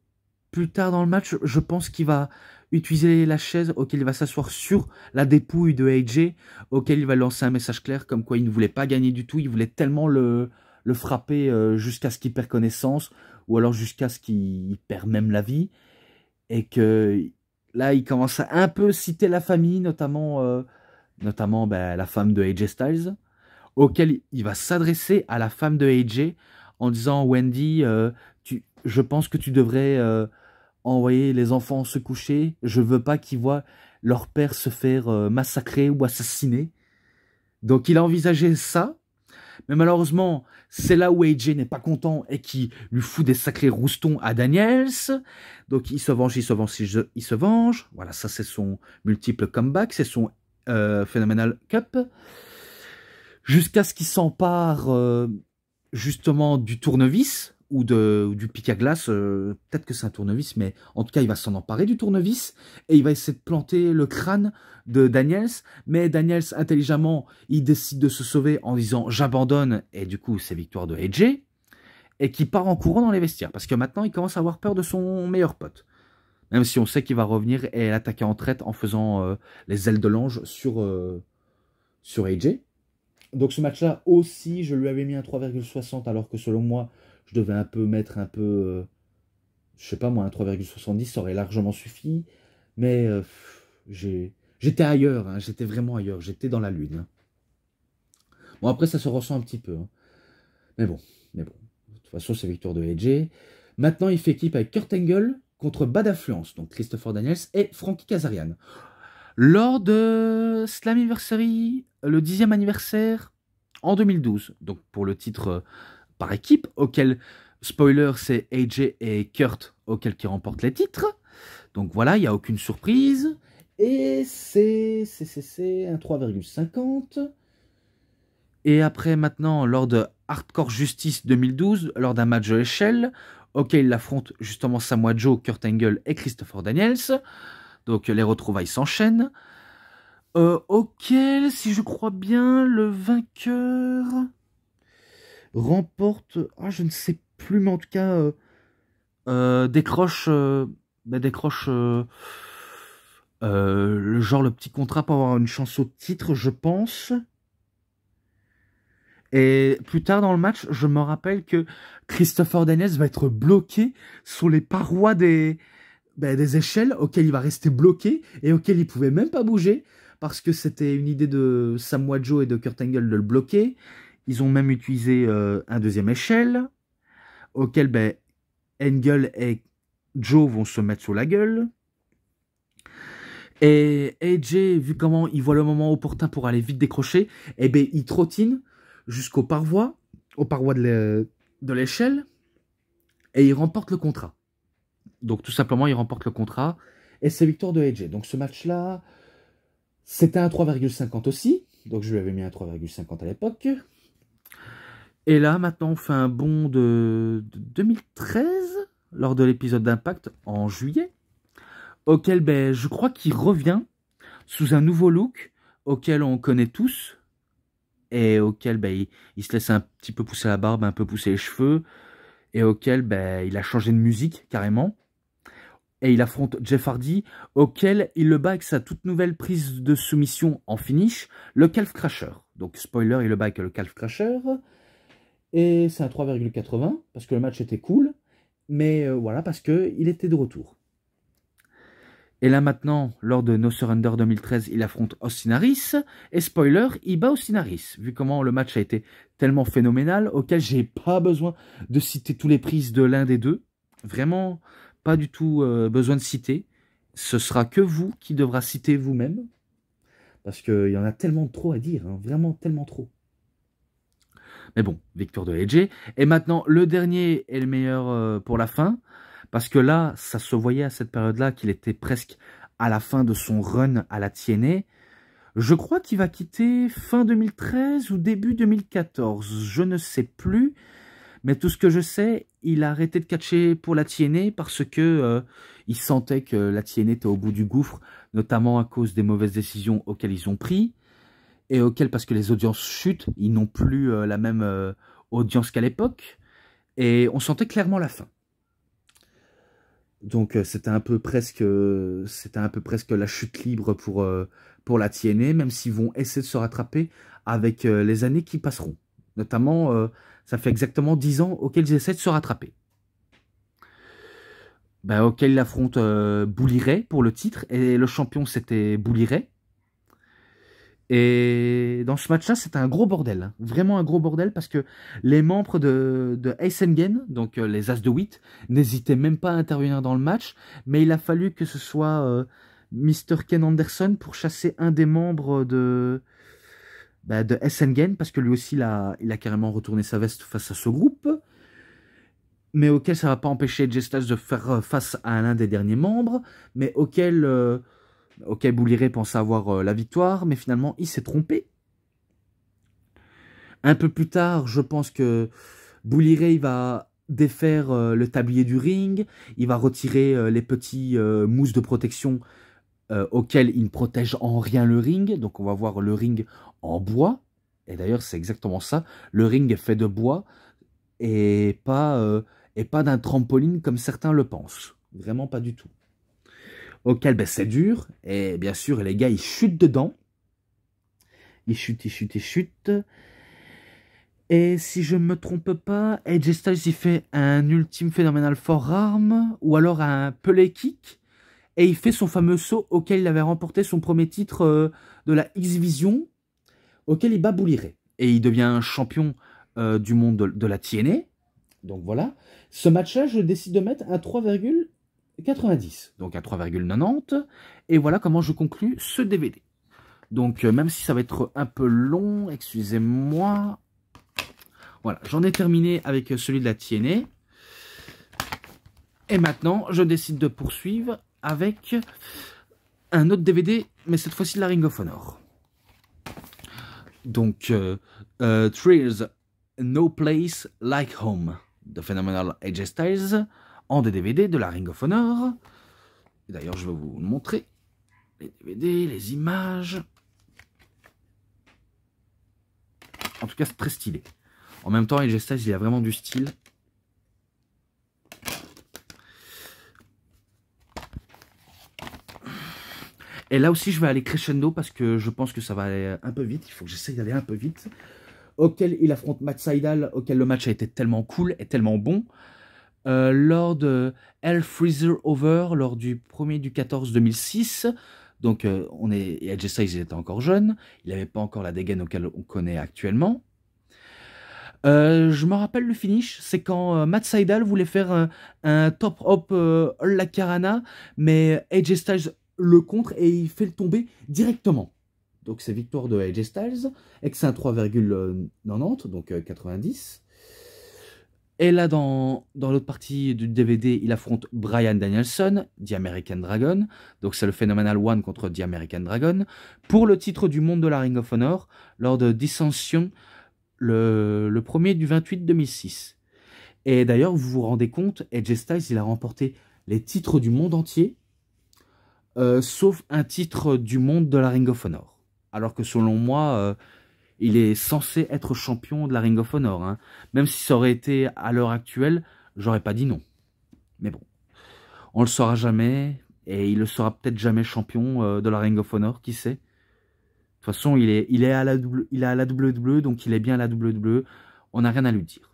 plus tard dans le match, je pense qu'il va utiliser la chaise auquel il va s'asseoir sur la dépouille de AJ, auquel il va lancer un message clair comme quoi il ne voulait pas gagner du tout, il voulait tellement le frapper jusqu'à ce qu'il perd connaissance, ou alors jusqu'à ce qu'il perd même la vie, et que là il commence à un peu citer la famille, notamment la femme de AJ Styles, auquel il va s'adresser à la femme de AJ en disant Wendy, je pense que tu devrais envoyer les enfants se coucher. Je veux pas qu'ils voient leur père se faire massacrer ou assassiner. Donc il a envisagé ça. Mais malheureusement, c'est là où AJ n'est pas content et qui lui fout des sacrés roustons à Daniels. Donc il se venge. Voilà, ça c'est son multiple comeback. C'est son Phenomenal Cup. Jusqu'à ce qu'il s'empare justement du tournevis ou du pic à glace, peut-être que c'est un tournevis, mais en tout cas, il va s'en emparer du tournevis et il va essayer de planter le crâne de Daniels. Mais Daniels, intelligemment, il décide de se sauver en disant « j'abandonne » et du coup, c'est victoire de AJ et qui part en courant dans les vestiaires parce que maintenant, il commence à avoir peur de son meilleur pote. Même si on sait qu'il va revenir et l'attaquer en traite en faisant les ailes de l'ange sur AJ. Donc ce match-là aussi, je lui avais mis un 3,60 alors que selon moi, je devais un peu mettre un peu, je sais pas moi, un 3,70, ça aurait largement suffi. Mais j'étais ailleurs, hein, j'étais vraiment ailleurs, j'étais dans la lune. Hein. Bon après ça se ressent un petit peu. Hein. Mais bon. De toute façon c'est victoire de AJ. Maintenant il fait équipe avec Kurt Angle contre Bad Influence, donc Christopher Daniels et Frankie Kazarian. Lors de Slammiversary, le 10e anniversaire, en 2012, donc pour le titre par équipe, auquel, spoiler, c'est AJ et Kurt auquel qui remportent les titres. Donc voilà, il n'y a aucune surprise. Et c'est un 3,50. Et après, maintenant, lors de Hardcore Justice 2012, lors d'un match de l'échelle, auquel il affronte justement Samoa Joe, Kurt Angle et Christopher Daniels. Donc les retrouvailles s'enchaînent. Auquel, si je crois bien, le vainqueur remporte... Ah, je ne sais plus, mais en tout cas, décroche... décroche le petit contrat pour avoir une chance au titre, je pense. Et plus tard dans le match, je me rappelle que Christopher Daniels va être bloqué sur les parois des échelles auxquelles il va rester bloqué et auxquelles il pouvait même pas bouger parce que c'était une idée de Samoa Joe et de Kurt Angle de le bloquer. Ils ont même utilisé un deuxième échelle auquel Angle et Joe vont se mettre sur la gueule. Et AJ, vu comment il voit le moment opportun pour aller vite décrocher, il trottine jusqu'aux parois, de l'échelle et il remporte le contrat. Donc tout simplement, il remporte le contrat et c'est victoire de AJ. Donc ce match-là, c'était un 3,50 aussi. Donc je lui avais mis un 3,50 à l'époque. Et là, maintenant, on fait un bond de 2013, lors de l'épisode d'Impact en juillet, auquel je crois qu'il revient sous un nouveau look, auquel on connaît tous, et auquel il se laisse un petit peu pousser la barbe, un peu pousser les cheveux, et auquel il a changé de musique carrément. Et il affronte Jeff Hardy, auquel il le bat avec sa toute nouvelle prise de soumission en finish, le Calf Crusher. Donc spoiler, il le bat avec le Calf Crusher. Et c'est un 3,80, parce que le match était cool. Mais voilà, parce qu'il était de retour. Et là maintenant, lors de No Surrender 2013, il affronte Austin Harris. Et spoiler, il bat Austin Harris. Vu comment le match a été tellement phénoménal, auquel j'ai pas besoin de citer tous les prises de l'un des deux. Vraiment, pas du tout besoin de citer. Ce sera que vous qui devrez citer vous-même. Parce qu'il y en a tellement trop à dire, hein, vraiment tellement trop. Mais bon, victoire de AJ. Et maintenant, le dernier est le meilleur pour la fin. Parce que là, ça se voyait à cette période-là qu'il était presque à la fin de son run à la TNA. Je crois qu'il va quitter fin 2013 ou début 2014. Je ne sais plus. Mais tout ce que je sais, il a arrêté de catcher pour la TNA parce que il sentait que la TNA était au bout du gouffre, notamment à cause des mauvaises décisions auxquelles ils ont pris. Et auxquelles, parce que les audiences chutent, ils n'ont plus la même audience qu'à l'époque. Et on sentait clairement la fin. Donc c'était un peu presque la chute libre pour la TNA, même s'ils vont essayer de se rattraper avec les années qui passeront. Notamment, ça fait exactement 10 ans auxquels ils essaient de se rattraper. Auquel il affronte Bully Ray pour le titre, et le champion c'était Bully Ray. Et dans ce match-là, c'était un gros bordel, hein. Vraiment un gros bordel, parce que les membres de Ace Again, donc les As de 8, n'hésitaient même pas à intervenir dans le match, mais il a fallu que ce soit Mr. Ken Anderson pour chasser un des membres de Ace Again, parce que lui aussi, il a carrément retourné sa veste face à ce groupe, mais auquel ça ne va pas empêcher AJ Styles de faire face à l'un des derniers membres, mais auquel Bully Ray pensait avoir la victoire, mais finalement, il s'est trompé. Un peu plus tard, je pense que Bully Ray va défaire le tablier du ring, il va retirer les petits mousses de protection auxquels il ne protège en rien le ring. Donc on va voir le ring en bois. Et d'ailleurs c'est exactement ça. Le ring est fait de bois et pas d'un trampoline comme certains le pensent. Vraiment pas du tout. Auquel ben, c'est dur. Et bien sûr les gars ils chutent dedans. Ils chutent, ils chutent, ils chutent. Et si je ne me trompe pas, AJ Styles il fait un ultime phénoménal forearm ou alors un pelé kick. Et il fait son fameux saut auquel il avait remporté son premier titre de la X-Division, auquel il bat Bully Ray. Et il devient champion du monde de la TNA. Donc voilà. Ce match-là, je décide de mettre un 3,90. Donc un 3,90. Et voilà comment je conclus ce DVD. Donc même si ça va être un peu long, excusez-moi. Voilà, j'en ai terminé avec celui de la TNA. Et maintenant, je décide de poursuivre avec un autre DVD, mais cette fois-ci de la Ring of Honor. Donc, Thrills No Place Like Home de Phenomenal AJ Styles en DVD de la Ring of Honor. D'ailleurs, je vais vous montrer les DVD, les images. En tout cas, c'est très stylé. En même temps, AJ Styles, il a vraiment du style. Et là aussi, je vais aller crescendo parce que je pense que ça va aller un peu vite. Il faut que j'essaye d'aller un peu vite. Auquel il affronte Matt Sydal, auquel le match a été tellement cool et tellement bon. Lors de Hell Freezer Over, lors du 1er du 14 2006. Donc, AJ Styles, il était encore jeune. Il n'avait pas encore la dégaine auquel on connaît actuellement. Je me rappelle le finish, c'est quand Matt Sydal voulait faire un top hop la Karana, mais AJ Styles le contre et il fait le tomber directement. Donc c'est victoire de AJ Styles, et que c'est un 3,90, donc 90. Et là, dans l'autre partie du DVD, il affronte Bryan Danielson, The American Dragon. Donc c'est le Phenomenal One contre The American Dragon, pour le titre du monde de la Ring of Honor, lors de Dissension, le premier du 28 2006. Et d'ailleurs, vous vous rendez compte, AJ Styles, il a remporté les titres du monde entier, sauf un titre du monde de la Ring of Honor. Alors que selon moi, il est censé être champion de la Ring of Honor. Hein. Même si ça aurait été à l'heure actuelle, j'aurais pas dit non. Mais bon, on le saura jamais, et il le sera peut-être jamais champion de la Ring of Honor, qui sait. De toute façon, il est à la WWE, donc il est bien à la WWE. On n'a rien à lui dire.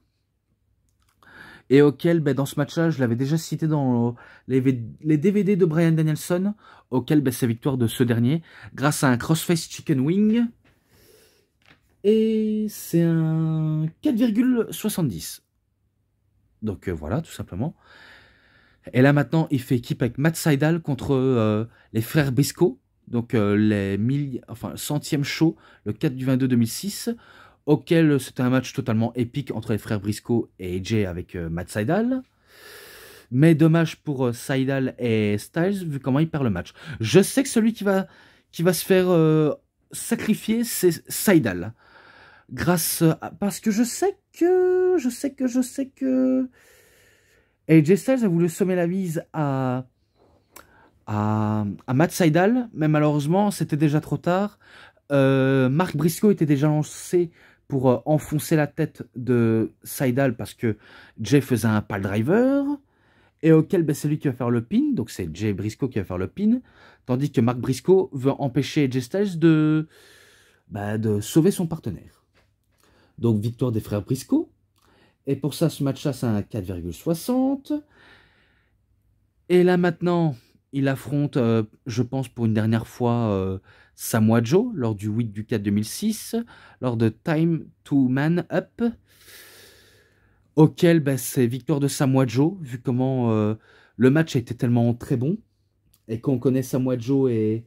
Et auquel, ben, dans ce match-là, je l'avais déjà cité dans les DVD de Bryan Danielson, auquel ben, c'est victoire de ce dernier, grâce à un crossface chicken wing. Et c'est un 4,70. Donc voilà, tout simplement. Et là maintenant, il fait équipe avec Matt Sydal contre les frères Briscoe. Donc les centième show, le 4 du 22 2006. Auquel c'était un match totalement épique entre les frères Briscoe et AJ avec Matt Sydal. Mais dommage pour Sydal et Styles, vu comment il perd le match. Je sais que celui qui va se faire sacrifier, c'est Sydal. Parce que je sais que AJ Styles a voulu sommer la mise à Matt Sydal, mais malheureusement, c'était déjà trop tard. Mark Briscoe était déjà lancé pour enfoncer la tête de Sydal parce que Jay faisait un pile driver, et auquel ben, c'est lui qui va faire le pin, donc c'est Jay Briscoe qui va faire le pin, tandis que Mark Briscoe veut empêcher AJ Styles de sauver son partenaire. Donc victoire des frères Briscoe, et pour ça ce match-là c'est un 4,60. Et là maintenant, il affronte, je pense pour une dernière fois, Samoa Joe, lors du 8 du 4 2006, lors de Time to Man Up, auquel ben, c'est victoire de Samoa Joe, vu comment le match a été tellement très bon, et qu'on connaît Samoa Joe et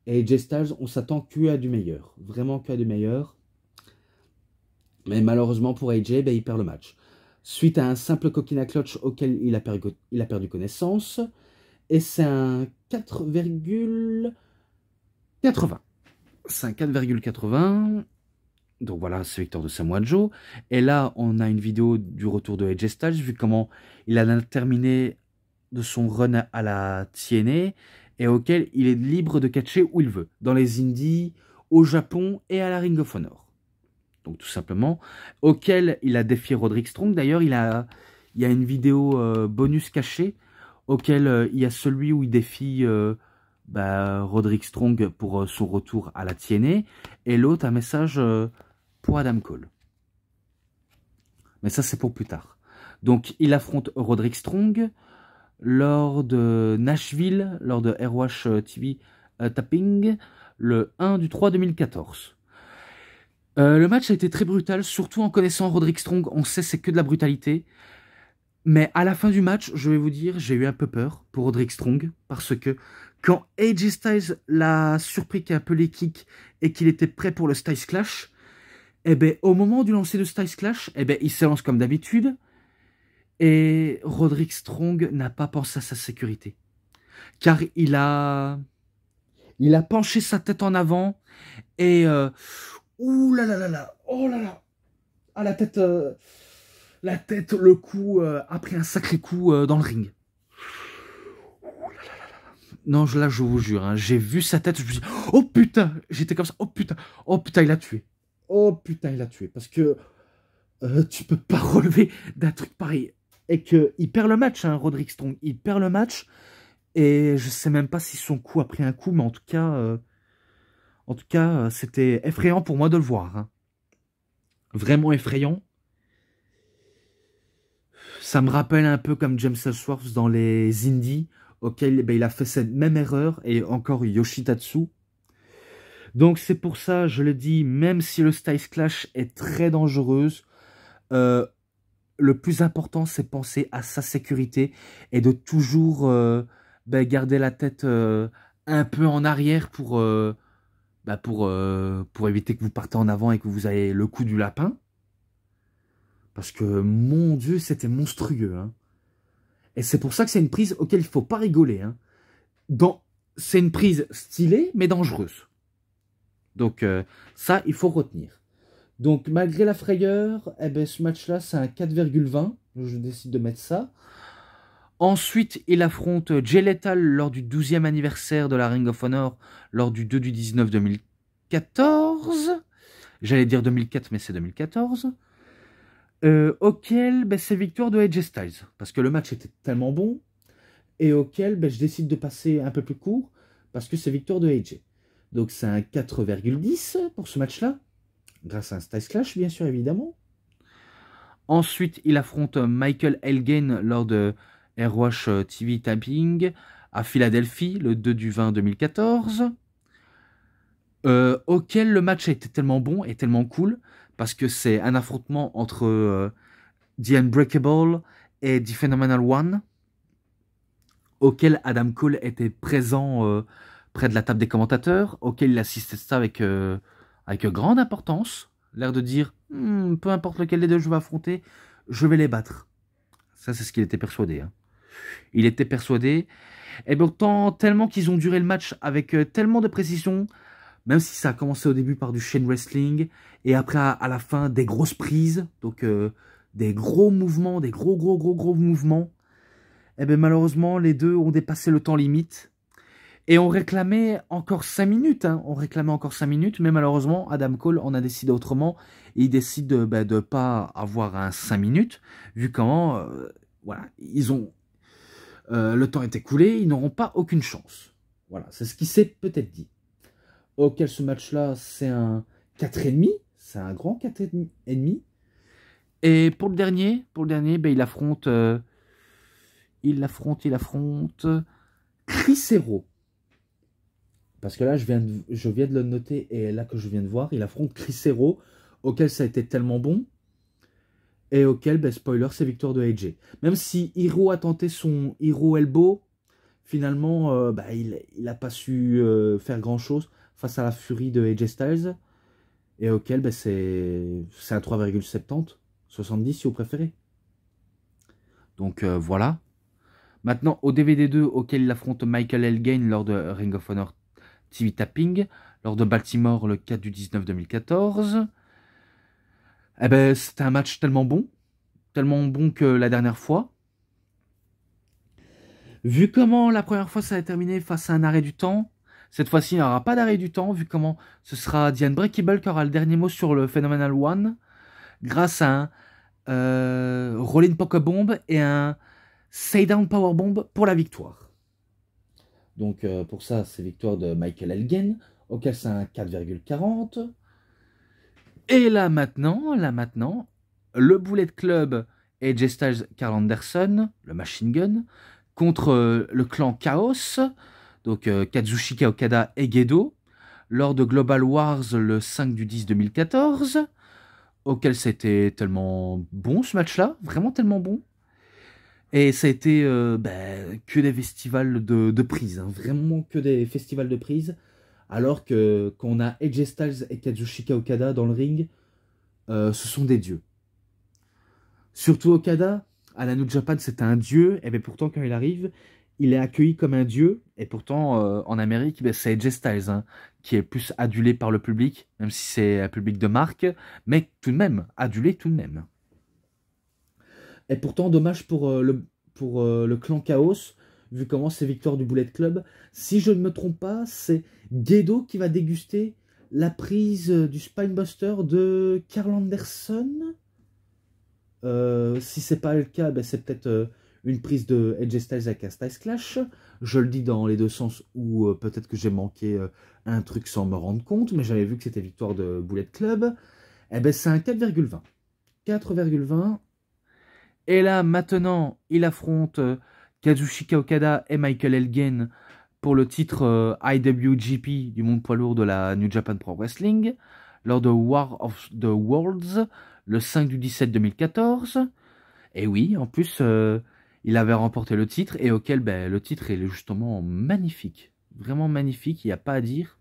AJ Styles, on s'attend qu'à du meilleur, vraiment qu'à du meilleur. Mais malheureusement pour AJ, ben, il perd le match. Suite à un simple coquina clutch auquel il a perdu connaissance, et c'est un 4,80. C'est un 4,80. Donc voilà, c'est victoire de Samoa Joe. Et là, on a une vidéo du retour de AJ Styles, vu comment il a terminé de son run à la TNA, et auquel il est libre de catcher où il veut, dans les indies, au Japon et à la Ring of Honor. Donc tout simplement, auquel il a défié Roderick Strong. D'ailleurs, il y a une vidéo bonus cachée, auquel il y a celui où il défie Roderick Strong pour son retour à la TNA, et l'autre un message pour Adam Cole. Mais ça, c'est pour plus tard. Donc, il affronte Roderick Strong lors de Nashville, lors de ROH TV Tapping, le 1 du 3 2014. Le match a été très brutal, surtout en connaissant Roderick Strong, on sait c'est que de la brutalité. Mais à la fin du match, je vais vous dire, j'ai eu un peu peur pour Roderick Strong, parce que quand AJ Styles l'a surpris qu'il y a un peu les kicks et qu'il était prêt pour le Styles Clash, eh ben, au moment du lancer de Styles Clash, eh ben, il s'élance comme d'habitude, et Roderick Strong n'a pas pensé à sa sécurité. Car il a penché sa tête en avant, et ouh là là là là, oh là là, ah la tête, le cou a pris un sacré coup dans le ring. Non, là je vous jure, hein, j'ai vu sa tête, je me suis dit, oh putain, j'étais comme ça, oh putain, il l'a tué. Oh putain, il l'a tué. Parce que tu peux pas relever d'un truc pareil. Et qu'il perd le match, hein, Roderick Strong. Il perd le match. Et je sais même pas si son coup a pris un coup, mais en tout cas, c'était effrayant pour moi de le voir. Hein. Vraiment effrayant. Ça me rappelle un peu comme James Ellsworth dans les Indies, auquel il a fait cette même erreur, et encore Yoshitatsu. Donc c'est pour ça, je le dis, même si le Styles Clash est très dangereuse, le plus important c'est penser à sa sécurité et de toujours garder la tête un peu en arrière pour éviter que vous partez en avant et que vous ayez le coup du lapin. Parce que, mon Dieu, c'était monstrueux. Hein. Et c'est pour ça que c'est une prise auquel il ne faut pas rigoler. Hein. C'est une prise stylée, mais dangereuse. Donc, ça, il faut retenir. Donc, malgré la frayeur, eh ben, ce match-là, c'est un 4,20. Je décide de mettre ça. Ensuite, il affronte Jay Lethal lors du 12e anniversaire de la Ring of Honor, lors du 2 du 19 2014. J'allais dire 2004, mais c'est 2014. Auquel c'est victoire de AJ Styles. Parce que le match était tellement bon. Et auquel je décide de passer un peu plus court. Parce que c'est victoire de AJ. Donc c'est un 4,10 pour ce match-là. Grâce à un Styles Clash, bien sûr, évidemment. Ensuite, il affronte Michael Elgin lors de ROH TV Tapping à Philadelphie, le 2 du 20 2014. Auquel le match a été tellement bon et tellement cool, parce que c'est un affrontement entre The Unbreakable et The Phenomenal One, auquel Adam Cole était présent près de la table des commentateurs, auquel il assistait ça avec grande importance, l'air de dire peu importe lequel des deux je vais affronter, je vais les battre. Ça, c'est ce qu'il était persuadé. Hein. Il était persuadé. Et pourtant, tellement qu'ils ont duré le match avec tellement de précision, même si ça a commencé au début par du chain wrestling, et après, à la fin, des grosses prises, donc des gros mouvements, des gros mouvements. Et bien malheureusement, les deux ont dépassé le temps limite. Et on réclamait encore 5 minutes. Hein. On réclamait encore 5 minutes, mais malheureusement, Adam Cole en a décidé autrement. Et il décide de ne pas avoir un 5 minutes, vu comment voilà, le temps est écoulé, ils n'auront pas aucune chance. Voilà, c'est ce qui s'est peut-être dit. Auquel ce match-là, c'est un 4,5. C'est un grand 4,5. Et pour le dernier, il affronte Chris Hero. Parce que là, je viens de le noter, et là que je viens de voir, il affronte Chris Hero, auquel ça a été tellement bon, et auquel, spoiler, c'est victoire de AJ. Même si Hero a tenté son Hero Elbow, finalement, il n'a pas su faire grand-chose face à la furie de AJ Styles, et auquel, c'est un 3,70, 70 si vous préférez. Donc, voilà. Maintenant, au DVD 2, auquel il affronte Michael Elgin lors de Ring of Honor TV Tapping, lors de Baltimore le 4 du 19 2014. Eh ben, c'était un match tellement bon que la dernière fois. Vu comment la première fois ça a terminé face à un arrêt du temps, cette fois-ci il n'y aura pas d'arrêt du temps, vu comment ce sera The Unbreakable qui aura le dernier mot sur le Phenomenal One, grâce à un Rolling Poker Bomb et un Say Down Power Bomb pour la victoire. Donc pour ça, c'est victoire de Michael Elgin, auquel c'est un 4,40. Et là maintenant, le Bullet Club et J Styles Carl Anderson, le Machine Gun, contre le clan Chaos, donc Kazuchika Okada et Gedo, lors de Global Wars le 5 du 10 2014, auquel c'était tellement bon ce match-là, vraiment tellement bon. Et ça a été que des festivals de prises, hein, vraiment que des festivals de prises, alors que qu'on a AJ Styles et Kazuchika Okada dans le ring, ce sont des dieux. Surtout Okada, à la New Japan, c'est un dieu, et bien pourtant quand il arrive, il est accueilli comme un dieu, et pourtant en Amérique, ben, c'est AJ Styles hein, qui est plus adulé par le public, même si c'est un public de marque, mais tout de même, adulé tout de même. Et pourtant, dommage pour le clan Chaos, vu comment c'est victoire du Bullet Club. Si je ne me trompe pas, c'est Gedo qui va déguster la prise du Spinebuster de Carl Anderson. Si c'est pas le cas, ben c'est peut-être une prise de AJ Styles avec un Styles Clash. Je le dis dans les deux sens, ou peut-être que j'ai manqué un truc sans me rendre compte, mais j'avais vu que c'était victoire de Bullet Club. Eh ben c'est un 4,20. 4,20. Et là, maintenant, il affronte Kazuchika Okada et Michael Elgin pour le titre IWGP du monde poids lourd de la New Japan Pro Wrestling lors de War of the Worlds le 5 du 17 2014. Et oui, en plus, il avait remporté le titre et auquel ben, le titre est justement magnifique. Vraiment magnifique, il n'y a pas à dire.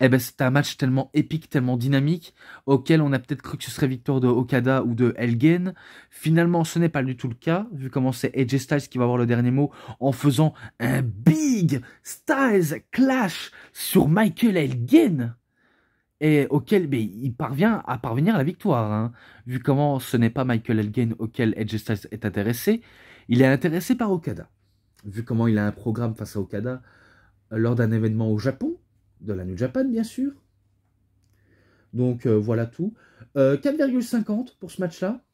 Eh ben, c'était un match tellement épique, tellement dynamique, auquel on a peut-être cru que ce serait victoire de Okada ou de Elgin. Finalement, ce n'est pas du tout le cas, vu comment c'est AJ Styles qui va avoir le dernier mot en faisant un big Styles Clash sur Michael Elgin, et auquel ben, il parvient à parvenir à la victoire. Hein. Vu comment ce n'est pas Michael Elgin auquel AJ Styles est intéressé, il est intéressé par Okada. Vu comment il a un programme face à Okada lors d'un événement au Japon, de la New Japan, bien sûr. Donc, voilà tout. 4,50 pour ce match-là.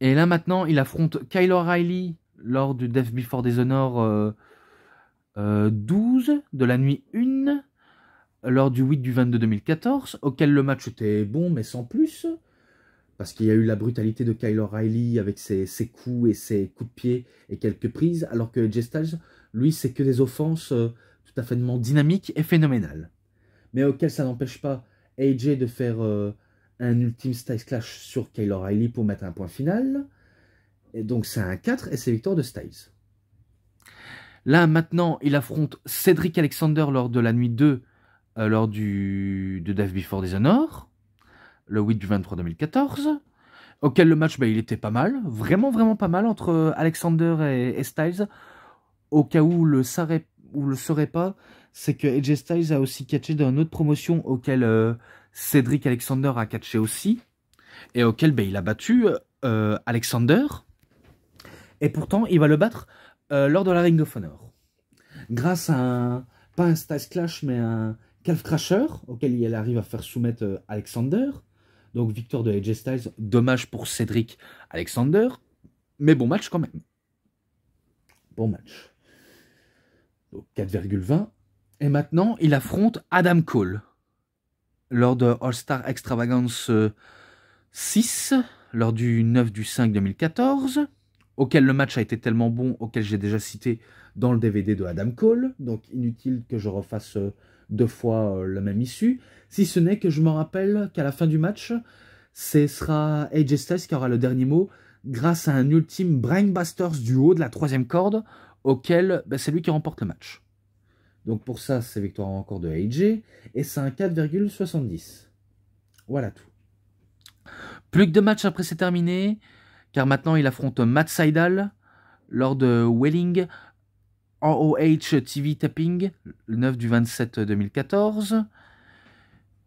Et là, maintenant, il affronte Kyle O'Reilly lors du Death Before Dishonor 12 de la nuit 1, lors du 8 du 22 2014, auquel le match était bon, mais sans plus. Parce qu'il y a eu la brutalité de Kyle O'Reilly avec ses coups et ses coups de pied et quelques prises, alors que AJ Styles, lui, c'est que des offenses tout à fait dynamiques et phénoménales. Mais auquel ça n'empêche pas AJ de faire un ultime Styles Clash sur Kyle O'Reilly pour mettre un point final. Et donc c'est un 4 et c'est victoire de Styles. Là maintenant il affronte Cedric Alexander lors de la nuit 2, lors de Death Before Dishonor, le 8 du 23 2014, auquel le match il était pas mal, vraiment pas mal entre Alexander et Styles. Au cas où le saurait pas, c'est que AJ Styles a aussi catché dans une autre promotion auquel Cedric Alexander a catché aussi, et auquel il a battu Alexander, et pourtant il va le battre lors de la Ring of Honor. Grâce à pas un Styles Clash, mais un Calf Crasher, auquel il arrive à faire soumettre Alexander. Donc victoire de AJ Styles, dommage pour Cedric Alexander, mais bon match quand même. Bon match. Donc 4,20. Et maintenant, il affronte Adam Cole lors de All-Star Extravagance 6, lors du 9 du 5 2014, auquel le match a été tellement bon, auquel j'ai déjà cité dans le DVD de Adam Cole, donc inutile que je refasse deux fois la même issue, si ce n'est que je me rappelle qu'à la fin du match, ce sera AJ Styles qui aura le dernier mot, grâce à un ultime Brainbusters du haut de la 3e corde, auquel c'est lui qui remporte le match. Donc pour ça, c'est victoire encore de AJ, et c'est un 4,70. Voilà tout. Plus que 2 matchs après c'est terminé, car maintenant il affronte Matt Sydal lors de Welling ROH TV Tapping, le 9 du 27 2014.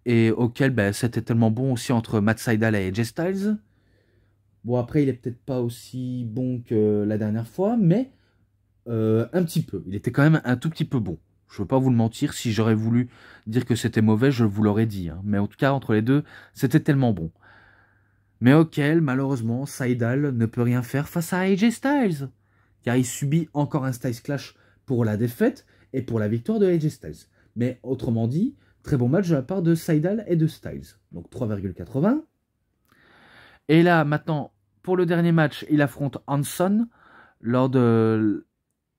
et auquel ben, c'était tellement bon aussi entre Matt Sydal et AJ Styles. Bon, après, il est peut-être pas aussi bon que la dernière fois, mais un petit peu. Il était quand même un tout petit peu bon. Je ne veux pas vous le mentir, si j'aurais voulu dire que c'était mauvais, je vous l'aurais dit. Hein. Mais en tout cas, entre les deux, c'était tellement bon. Mais auquel, malheureusement, Sydal ne peut rien faire face à AJ Styles. Car il subit encore un Styles Clash pour la défaite et pour la victoire de AJ Styles. Mais autrement dit, très bon match de la part de Sydal et de Styles. Donc 3,80. Et là, maintenant, pour le dernier match, il affronte Hanson lors de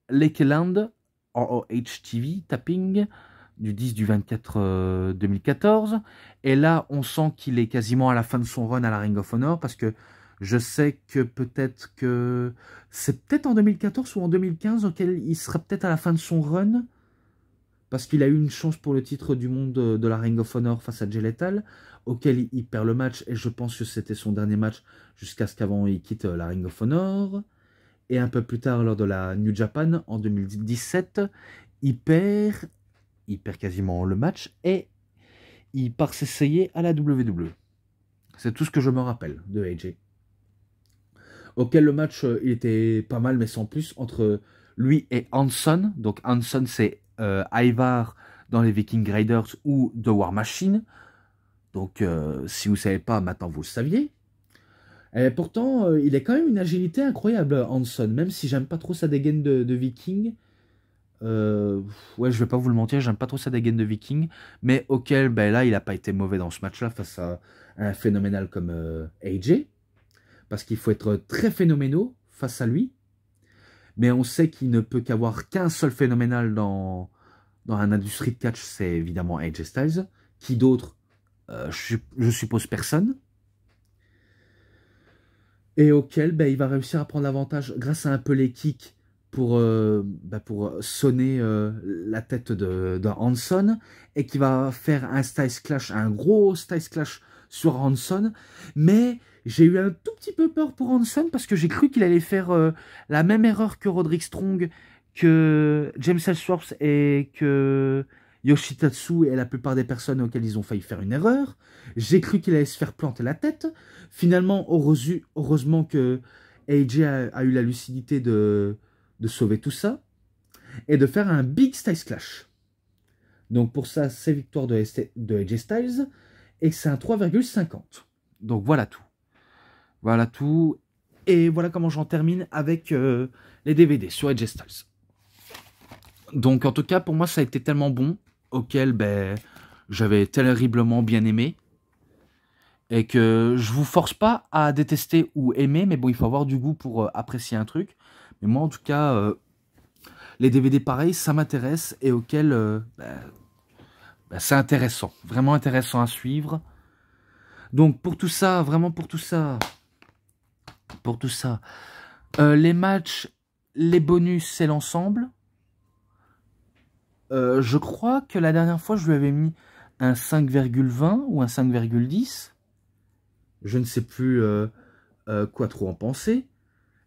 Lakeland ROH TV tapping du 10 du 24 2014. Et là, on sent qu'il est quasiment à la fin de son run à la Ring of Honor parce que je sais que peut-être que c'est peut-être en 2014 ou en 2015 auquel il sera peut-être à la fin de son run parce qu'il a eu une chance pour le titre du monde de la Ring of Honor face à Jay Lethal, auquel il perd le match et je pense que c'était son dernier match jusqu'à ce qu'avant il quitte la Ring of Honor. Et un peu plus tard, lors de la New Japan, en 2017, il perd quasiment le match et il part s'essayer à la WWE. C'est tout ce que je me rappelle de AJ. Auquel le match, il était pas mal, mais sans plus, entre lui et Hanson. Donc Hanson, c'est Ivar dans les Viking Raiders ou The War Machine. Donc si vous ne savez pas, maintenant vous le saviez. Et pourtant, il a quand même une agilité incroyable, Hanson, même si j'aime pas trop sa dégaine de Viking. Ouais, je vais pas vous le mentir, j'aime pas trop sa dégaine de Viking, mais auquel, ben là, il a pas été mauvais dans ce match-là face à un phénoménal comme AJ, parce qu'il faut être très phénoménal face à lui, mais on sait qu'il ne peut qu'avoir qu'un seul phénoménal dans un industrie de catch, c'est évidemment AJ Styles. Qui d'autre je suppose personne. Et auquel ben, il va réussir à prendre l'avantage grâce à un peu les kicks pour sonner la tête de Hanson et qui va faire un Styles Clash, un gros Styles Clash sur Hanson. Mais j'ai eu un tout petit peu peur pour Hanson parce que j'ai cru qu'il allait faire la même erreur que Roderick Strong, que James Ellsworth et que Yoshitatsu et la plupart des personnes auxquelles ils ont failli faire une erreur. J'ai cru qu'il allait se faire planter la tête. Finalement, heureusement que AJ a eu la lucidité de sauver tout ça et de faire un big Styles Clash. Donc pour ça, c'est victoire de AJ Styles et c'est un 3,50. Donc voilà tout. Voilà tout. Et voilà comment j'en termine avec les DVD sur AJ Styles. Donc en tout cas, pour moi, ça a été tellement bon, auquel ben, j'avais terriblement bien aimé. Et que je vous force pas à détester ou aimer, mais bon, il faut avoir du goût pour apprécier un truc. Mais moi, en tout cas, les DVD pareils, ça m'intéresse et auquel c'est intéressant, vraiment intéressant à suivre. Donc pour tout ça, vraiment pour tout ça, les matchs, les bonus et l'ensemble, je crois que la dernière fois, je lui avais mis un 5,20 ou un 5,10. Je ne sais plus quoi trop en penser.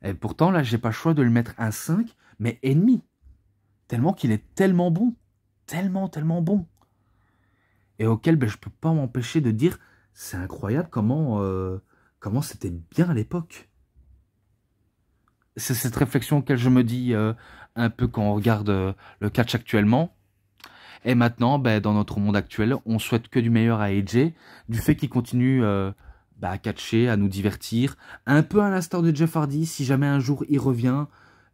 Et pourtant, là, j'ai pas le choix de lui mettre un 5, mais ennemi. Tellement qu'il est tellement bon. Tellement bon. Et auquel ben, je peux pas m'empêcher de dire, c'est incroyable comment c'était bien à l'époque. C'est cette réflexion auquel je me dis un peu quand on regarde le catch actuellement. Et maintenant, ben, dans notre monde actuel, on souhaite que du meilleur à AJ, du fait qu'il continue à catcher, à nous divertir, un peu à l'instar de Jeff Hardy, si jamais un jour il revient,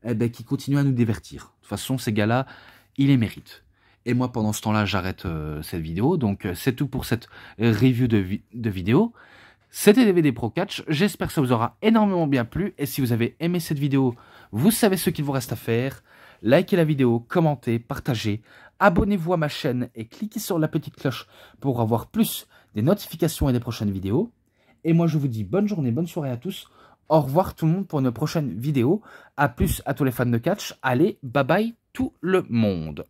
eh ben, qu'il continue à nous divertir. De toute façon, ces gars-là, ils les méritent. Et moi, pendant ce temps-là, j'arrête cette vidéo. Donc, c'est tout pour cette review de vidéo. C'était DVD Pro Catch. J'espère que ça vous aura énormément bien plu. Et si vous avez aimé cette vidéo, vous savez ce qu'il vous reste à faire. Likez la vidéo, commentez, partagez, abonnez-vous à ma chaîne et cliquez sur la petite cloche pour avoir plus des notifications et des prochaines vidéos. Et moi, je vous dis bonne journée, bonne soirée à tous. Au revoir tout le monde pour une prochaine vidéo. A plus à tous les fans de catch. Allez, bye bye tout le monde.